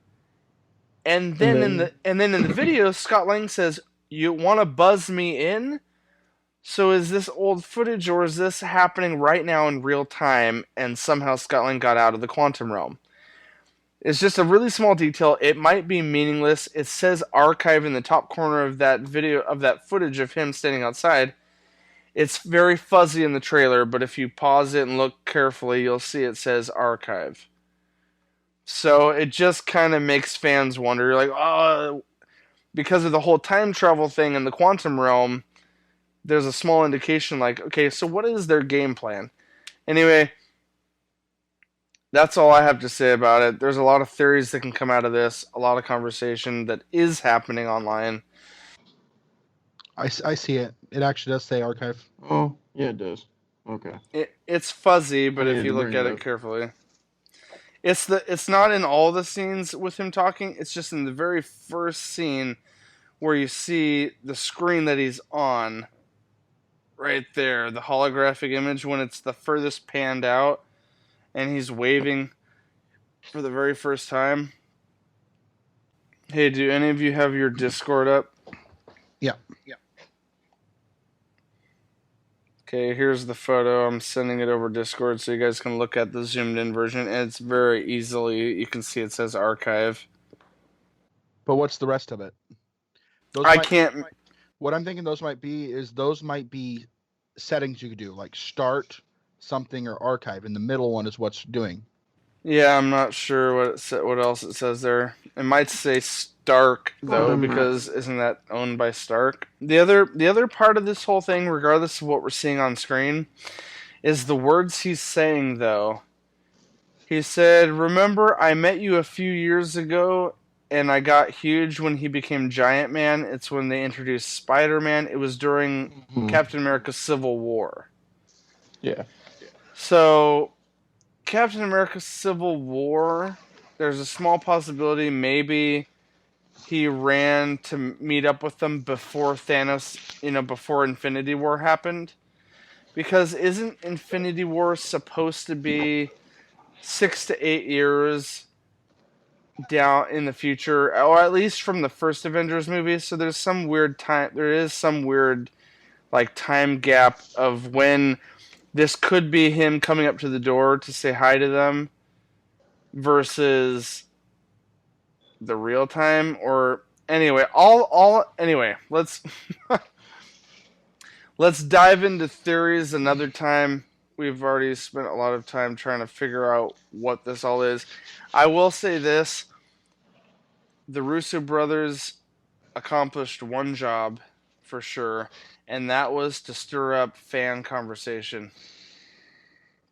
and then in the video, Scott Lang says, "You want to buzz me in?" So is this old footage, or is this happening right now in real time, and somehow Scotland got out of the quantum realm? It's just a really small detail. It might be meaningless. It says archive in the top corner of that video, of that footage of him standing outside. It's very fuzzy in the trailer, but if you pause it and look carefully, you'll see it says archive. So it just kind of makes fans wonder. You're like, oh, because of the whole time travel thing in the quantum realm, there's a small indication like, okay, so what is their game plan? Anyway, that's all I have to say about it. There's a lot of theories that can come out of this, a lot of conversation that is happening online. I see it. It actually does say archive. Oh, yeah, it does. Okay. It's fuzzy, but I if had you to look bring at it it up. carefully, it's not in all the scenes with him talking. It's just in the very first scene where you see the screen that he's on, right there, the holographic image when it's the furthest panned out, and he's waving for the very first time. Hey, do any of you have your Discord up? Yeah. Okay, here's the photo. I'm sending it over Discord so you guys can look at the zoomed in version. And it's very easily, you can see it says archive. But what's the rest of it? Can't. What I'm thinking those might be settings you could do, like start something or archive. And the middle one is what's doing. Yeah, I'm not sure what else it says there. It might say Stark though, because isn't that owned by Stark? The other part of this whole thing, regardless of what we're seeing on screen, is the words he's saying though. He said, "Remember, I met you a few years ago, and I got huge when he became Giant Man. It's when they introduced Spider-Man. It was during Captain America's Civil War." Yeah. So, Captain America's Civil War, there's a small possibility maybe he ran to meet up with them before Thanos, before Infinity War happened. Because isn't Infinity War supposed to be 6 to 8 years down in the future, or at least from the first Avengers movie? So there's some weird time. There is some weird like time gap of when this could be him coming up to the door to say hi to them versus the real time. Or anyway, anyway, let's let's dive into theories another time. We've already spent a lot of time trying to figure out what this all is. I will say this: the Russo brothers accomplished one job for sure, and that was to stir up fan conversation.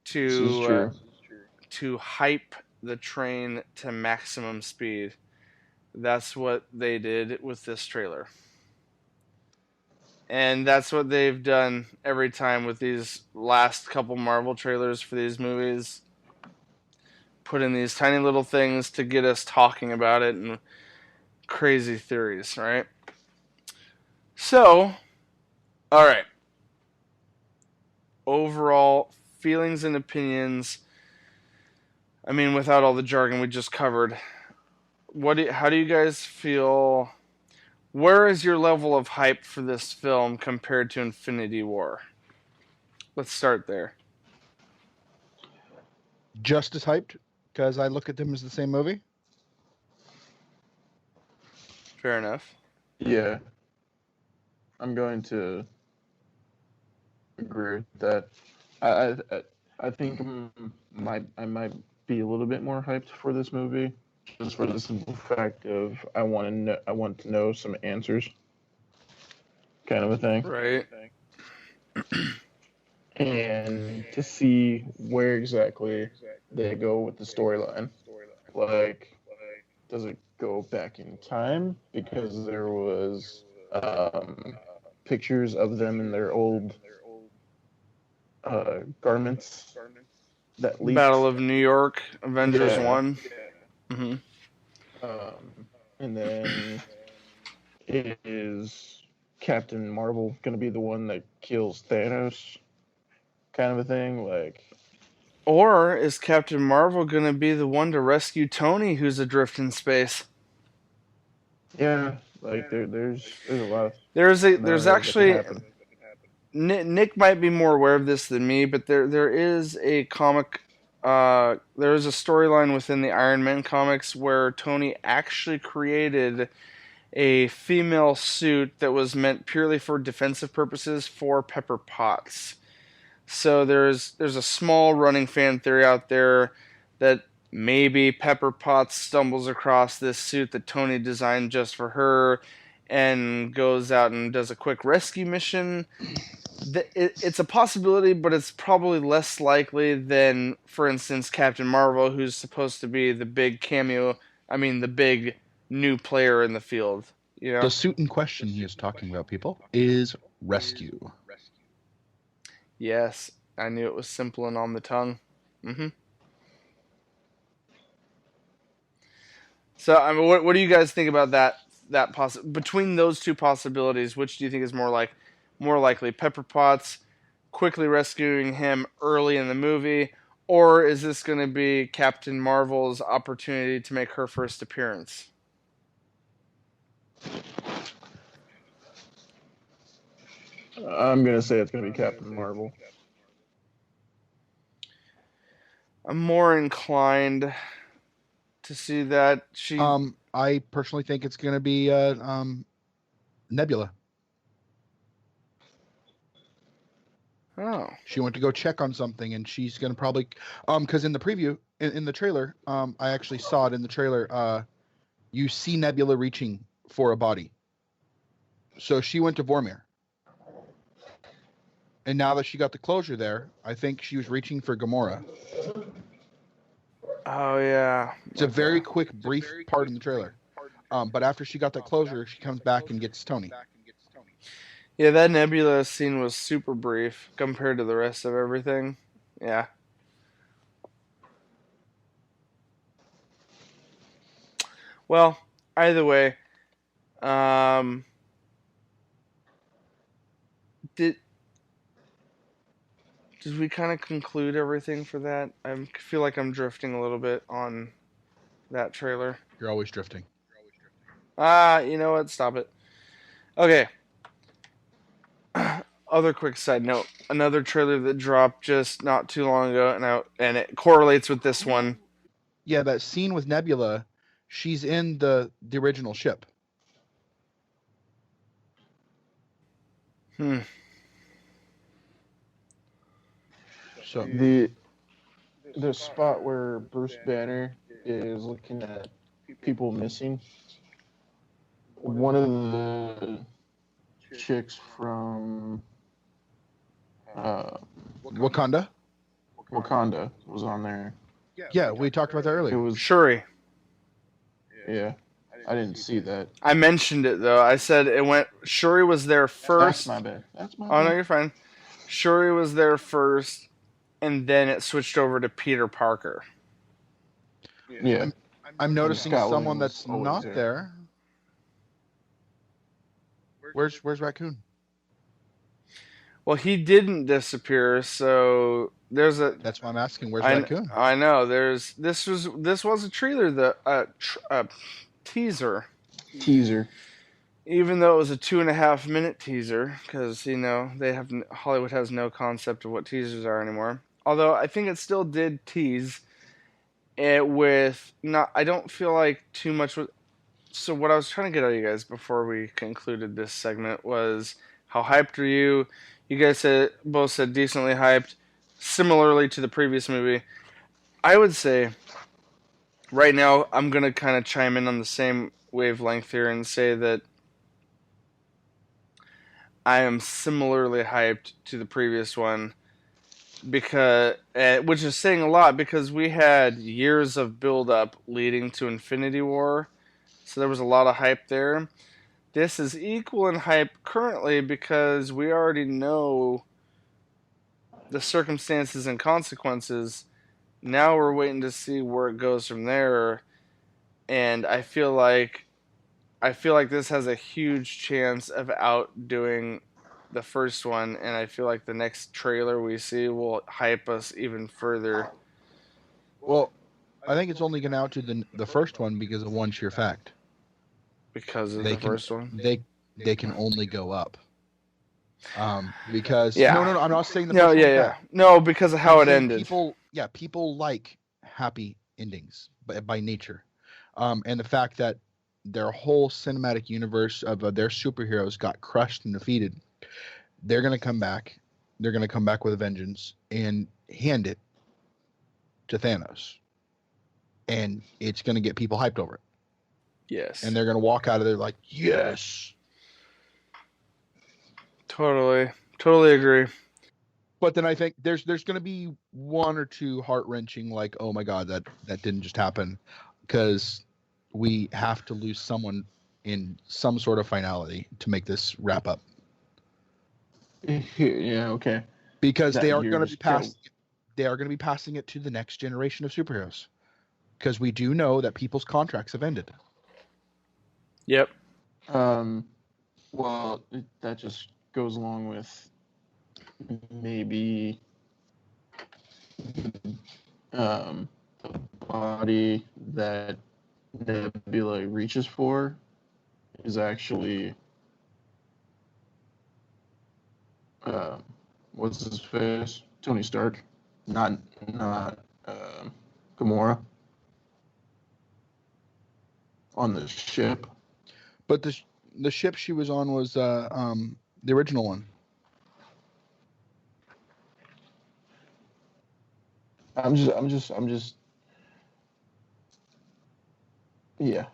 To hype the train to maximum speed. That's what they did with this trailer. And that's what they've done every time with these last couple Marvel trailers for these movies. Put in these tiny little things to get us talking about it and crazy theories, right? So, alright. Overall, feelings and opinions. I mean, without all the jargon we just covered, how do you guys feel? Where is your level of hype for this film compared to Infinity War? Let's start there. Just as hyped, because I look at them as the same movie. Fair enough. Yeah. I'm going to agree with that. I think I might be a little bit more hyped for this movie, just for the simple fact of I want to know some answers, kind of a thing. Right. And to see where exactly they go with the storyline. Like, does it go back in time because there was pictures of them in their old garments that leaked? Battle of New York, Avengers 1. Mm-hmm. And then is Captain Marvel going to be the one that kills Thanos? Kind of a thing, like. Or is Captain Marvel going to be the one to rescue Tony, who's adrift in space? Yeah, like there's a lot of. There's actually Nick might be more aware of this than me, but there is a comic. There is a storyline within the Iron Man comics where Tony actually created a female suit that was meant purely for defensive purposes for Pepper Potts. So there's a small running fan theory out there that maybe Pepper Potts stumbles across this suit that Tony designed just for her and goes out and does a quick rescue mission. It's a possibility, but it's probably less likely than, for instance, Captain Marvel, who's supposed to be the big cameo. I mean, the big new player in the field. You know, The suit in question he is talking about, people, is Rescue. yes, I knew it was simple and on the tongue. So, I mean, what do you guys think about that between those two possibilities? Which do you think is more likely? Pepper Potts quickly rescuing him early in the movie, or is this going to be Captain Marvel's opportunity to make her first appearance? I'm gonna say it's gonna be Captain Marvel. I'm more inclined to see that she. I personally think it's going to be Nebula. Oh, She went to go check on something, and she's going to probably because in the preview in the trailer, I actually saw it in the trailer. You see Nebula reaching for a body, so she went to Vormir. And now that she got the closure there, I think she was reaching for Gamora. oh yeah. It's a very quick, brief part in the trailer. But after she got that closure, she comes back and gets Tony. Yeah, that Nebula scene was super brief compared to the rest of everything. Yeah. Well, either way, did we kind of conclude everything for that? I feel like I'm drifting a little bit on that trailer. You're always drifting. You know what? Stop it. Okay. Other quick side note: another trailer that dropped just not too long ago, and it correlates with this one. Yeah, that scene with Nebula, she's in the original ship. So The spot where Bruce Banner is looking at people missing. One of the chicks from Wakanda. Wakanda was on there. Yeah, we talked about that It earlier. was Shuri. yeah. I didn't see that. I mentioned it though. I said it went. Shuri was there first. That's my bad. Oh no, you're fine. Shuri was there first, and then it switched over to Peter Parker. Yeah. I'm noticing Scott someone Williams that's always not there. there. Where's Raccoon? Well, he didn't disappear, so there's a. That's why I'm asking. Where's I Raccoon? know. This was a trailer, teaser. Teaser. Even though it was a 2.5-minute teaser, because Hollywood has no concept of what teasers are anymore. Although I think it still did tease it with not. I don't feel like too much. So what I was trying to get at you guys before we concluded this segment was how hyped are you? You guys both said decently hyped, similarly to the previous movie. I would say right now I'm gonna kind of chime in on the same wavelength here and say that I am similarly hyped to the previous one because, which is saying a lot because we had years of build-up leading to Infinity War, so there was a lot of hype there. This is equal in hype currently because we already know the circumstances and consequences. Now we're waiting to see where it goes from there, and I feel like this has a huge chance of outdoing the first one, and I feel like the next trailer we see will hype us even further. Well, I think it's only going to outdo the first one because of one sheer fact. Because of the first one? They can only go up. Because Yeah. no, I'm not saying the No, first one yeah, was yeah. bad. No, because of how I'm it saying ended. People like happy endings by nature, and the fact that their whole cinematic universe of their superheroes got crushed and defeated, they're gonna come back. They're gonna come back with a vengeance and hand it to Thanos, and it's gonna get people hyped over it, Yes. and they're gonna walk out of there like, yes. Totally agree. But then I think there's going to be one or two heart-wrenching, like, oh my god, that didn't just happen, because we have to lose someone in some sort of finality to make this wrap up. Yeah, okay. Because That they are you're going to be just kidding. passing it to the next generation of superheroes. Because we do know that people's contracts have ended. Yep. Well, that just goes along with maybe the body that Nebula reaches for is actually what's his face? Tony Stark, not Gamora on the ship. But the ship she was on was the original one. I'm just yeah.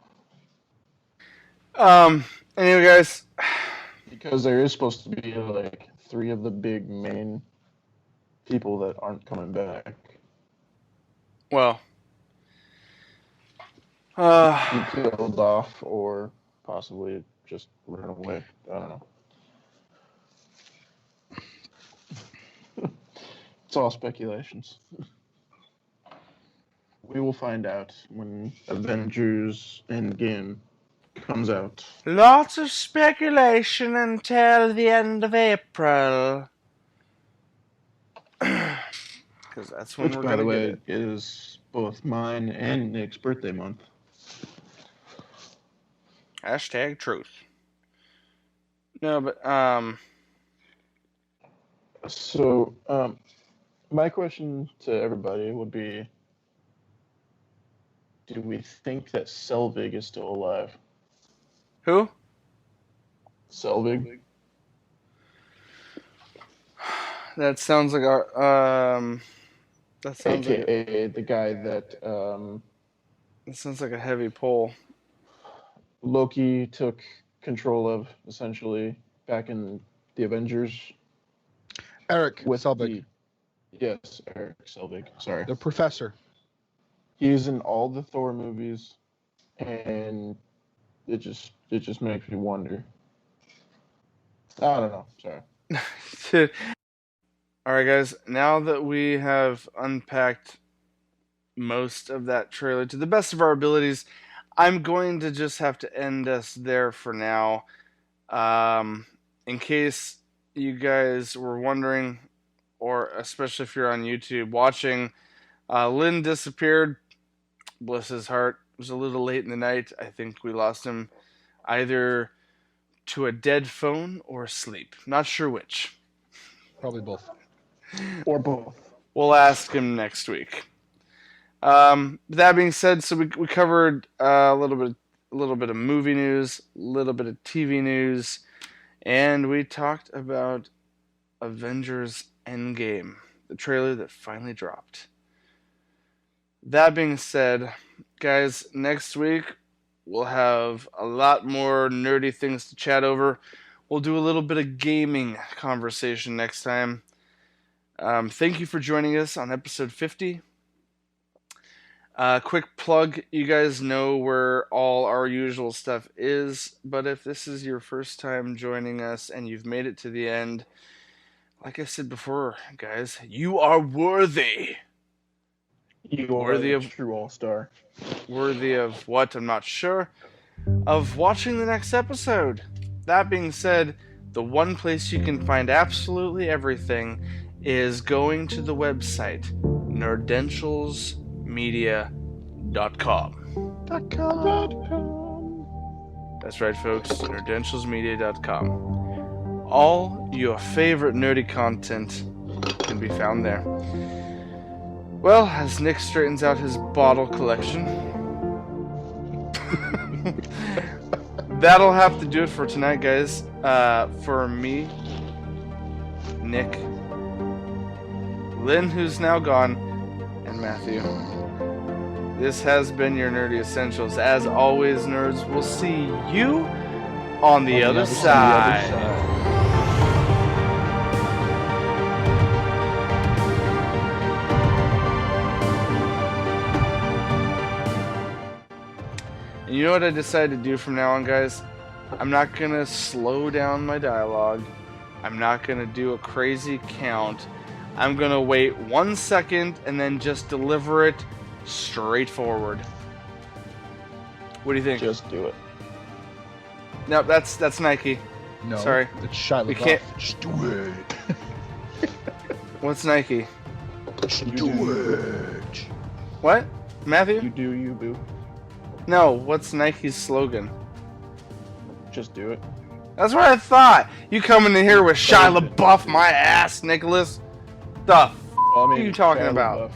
Anyway, guys. Because there is supposed to be like 3 of the big main people that aren't coming back. Well. Be killed off or possibly just run away. I don't know. It's all speculations. We will find out when Avengers Endgame comes out. Lots of speculation until the end of April. Because that's when Which, we're by the going to way, get it. is both mine and Nick's birthday month. Hashtag truth. No, but, So, my question to everybody would be, do we think that Selvig is still alive? who? Selvig? That sounds like our, that sounds AKA like the guy that that sounds like a heavy pull. Loki took control of, essentially, back in the Avengers. Eric With Selvig, yes, Eric Selvig. Sorry. the professor. He's in all the Thor movies, and it just makes me wonder. I don't know. Sorry. Alright, guys, now that we have unpacked most of that trailer to the best of our abilities, I'm going to just have to end us there for now. In case you guys were wondering, or especially if you're on YouTube watching, Lynn disappeared. Bless his heart. It was a little late in the night. I think we lost him either to a dead phone or sleep. Not sure which. Probably both. Or both. We'll ask him next week. That being said, so we covered a little bit of movie news, a little bit of TV news, and we talked about Avengers Endgame, the trailer that finally dropped. That being said, guys, next week we'll have a lot more nerdy things to chat over. We'll do a little bit of gaming conversation next time. Thank you for joining us on episode 50. Quick plug, you guys know where all our usual stuff is, but if this is your first time joining us and you've made it to the end, like I said before, guys, you are worthy. You are Worthy a of- true all-star. Worthy of what? I'm not sure. Of watching the next episode. That being said, the one place you can find absolutely everything is going to the website, Nerdentialsmedia.com. That's right, folks, Nerdentialsmedia.com. All your favorite nerdy content can be found there. Well, as Nick straightens out his bottle collection, that'll have to do it for tonight, guys. For me, Nick, Lynn, who's now gone, and Matthew. This has been your Nerdy Essentials. As always, nerds, we'll see you on the other side. And you know what I decided to do from now on, guys? I'm not going to slow down my dialogue. I'm not going to do a crazy count. I'm going to wait 1 second and then just deliver it straightforward. What do you think? Just do it. No, that's Nike. No, Sorry. It's Shia We LaBeouf. can't- Just do it. What's Nike? Just do it. What? Matthew? You do you, boo. No, what's Nike's slogan? Just do it. That's what I thought. You coming in here with Shia LaBeouf my ass, Nicholas? The f*** Well, I are you talking Shia about? LaBeouf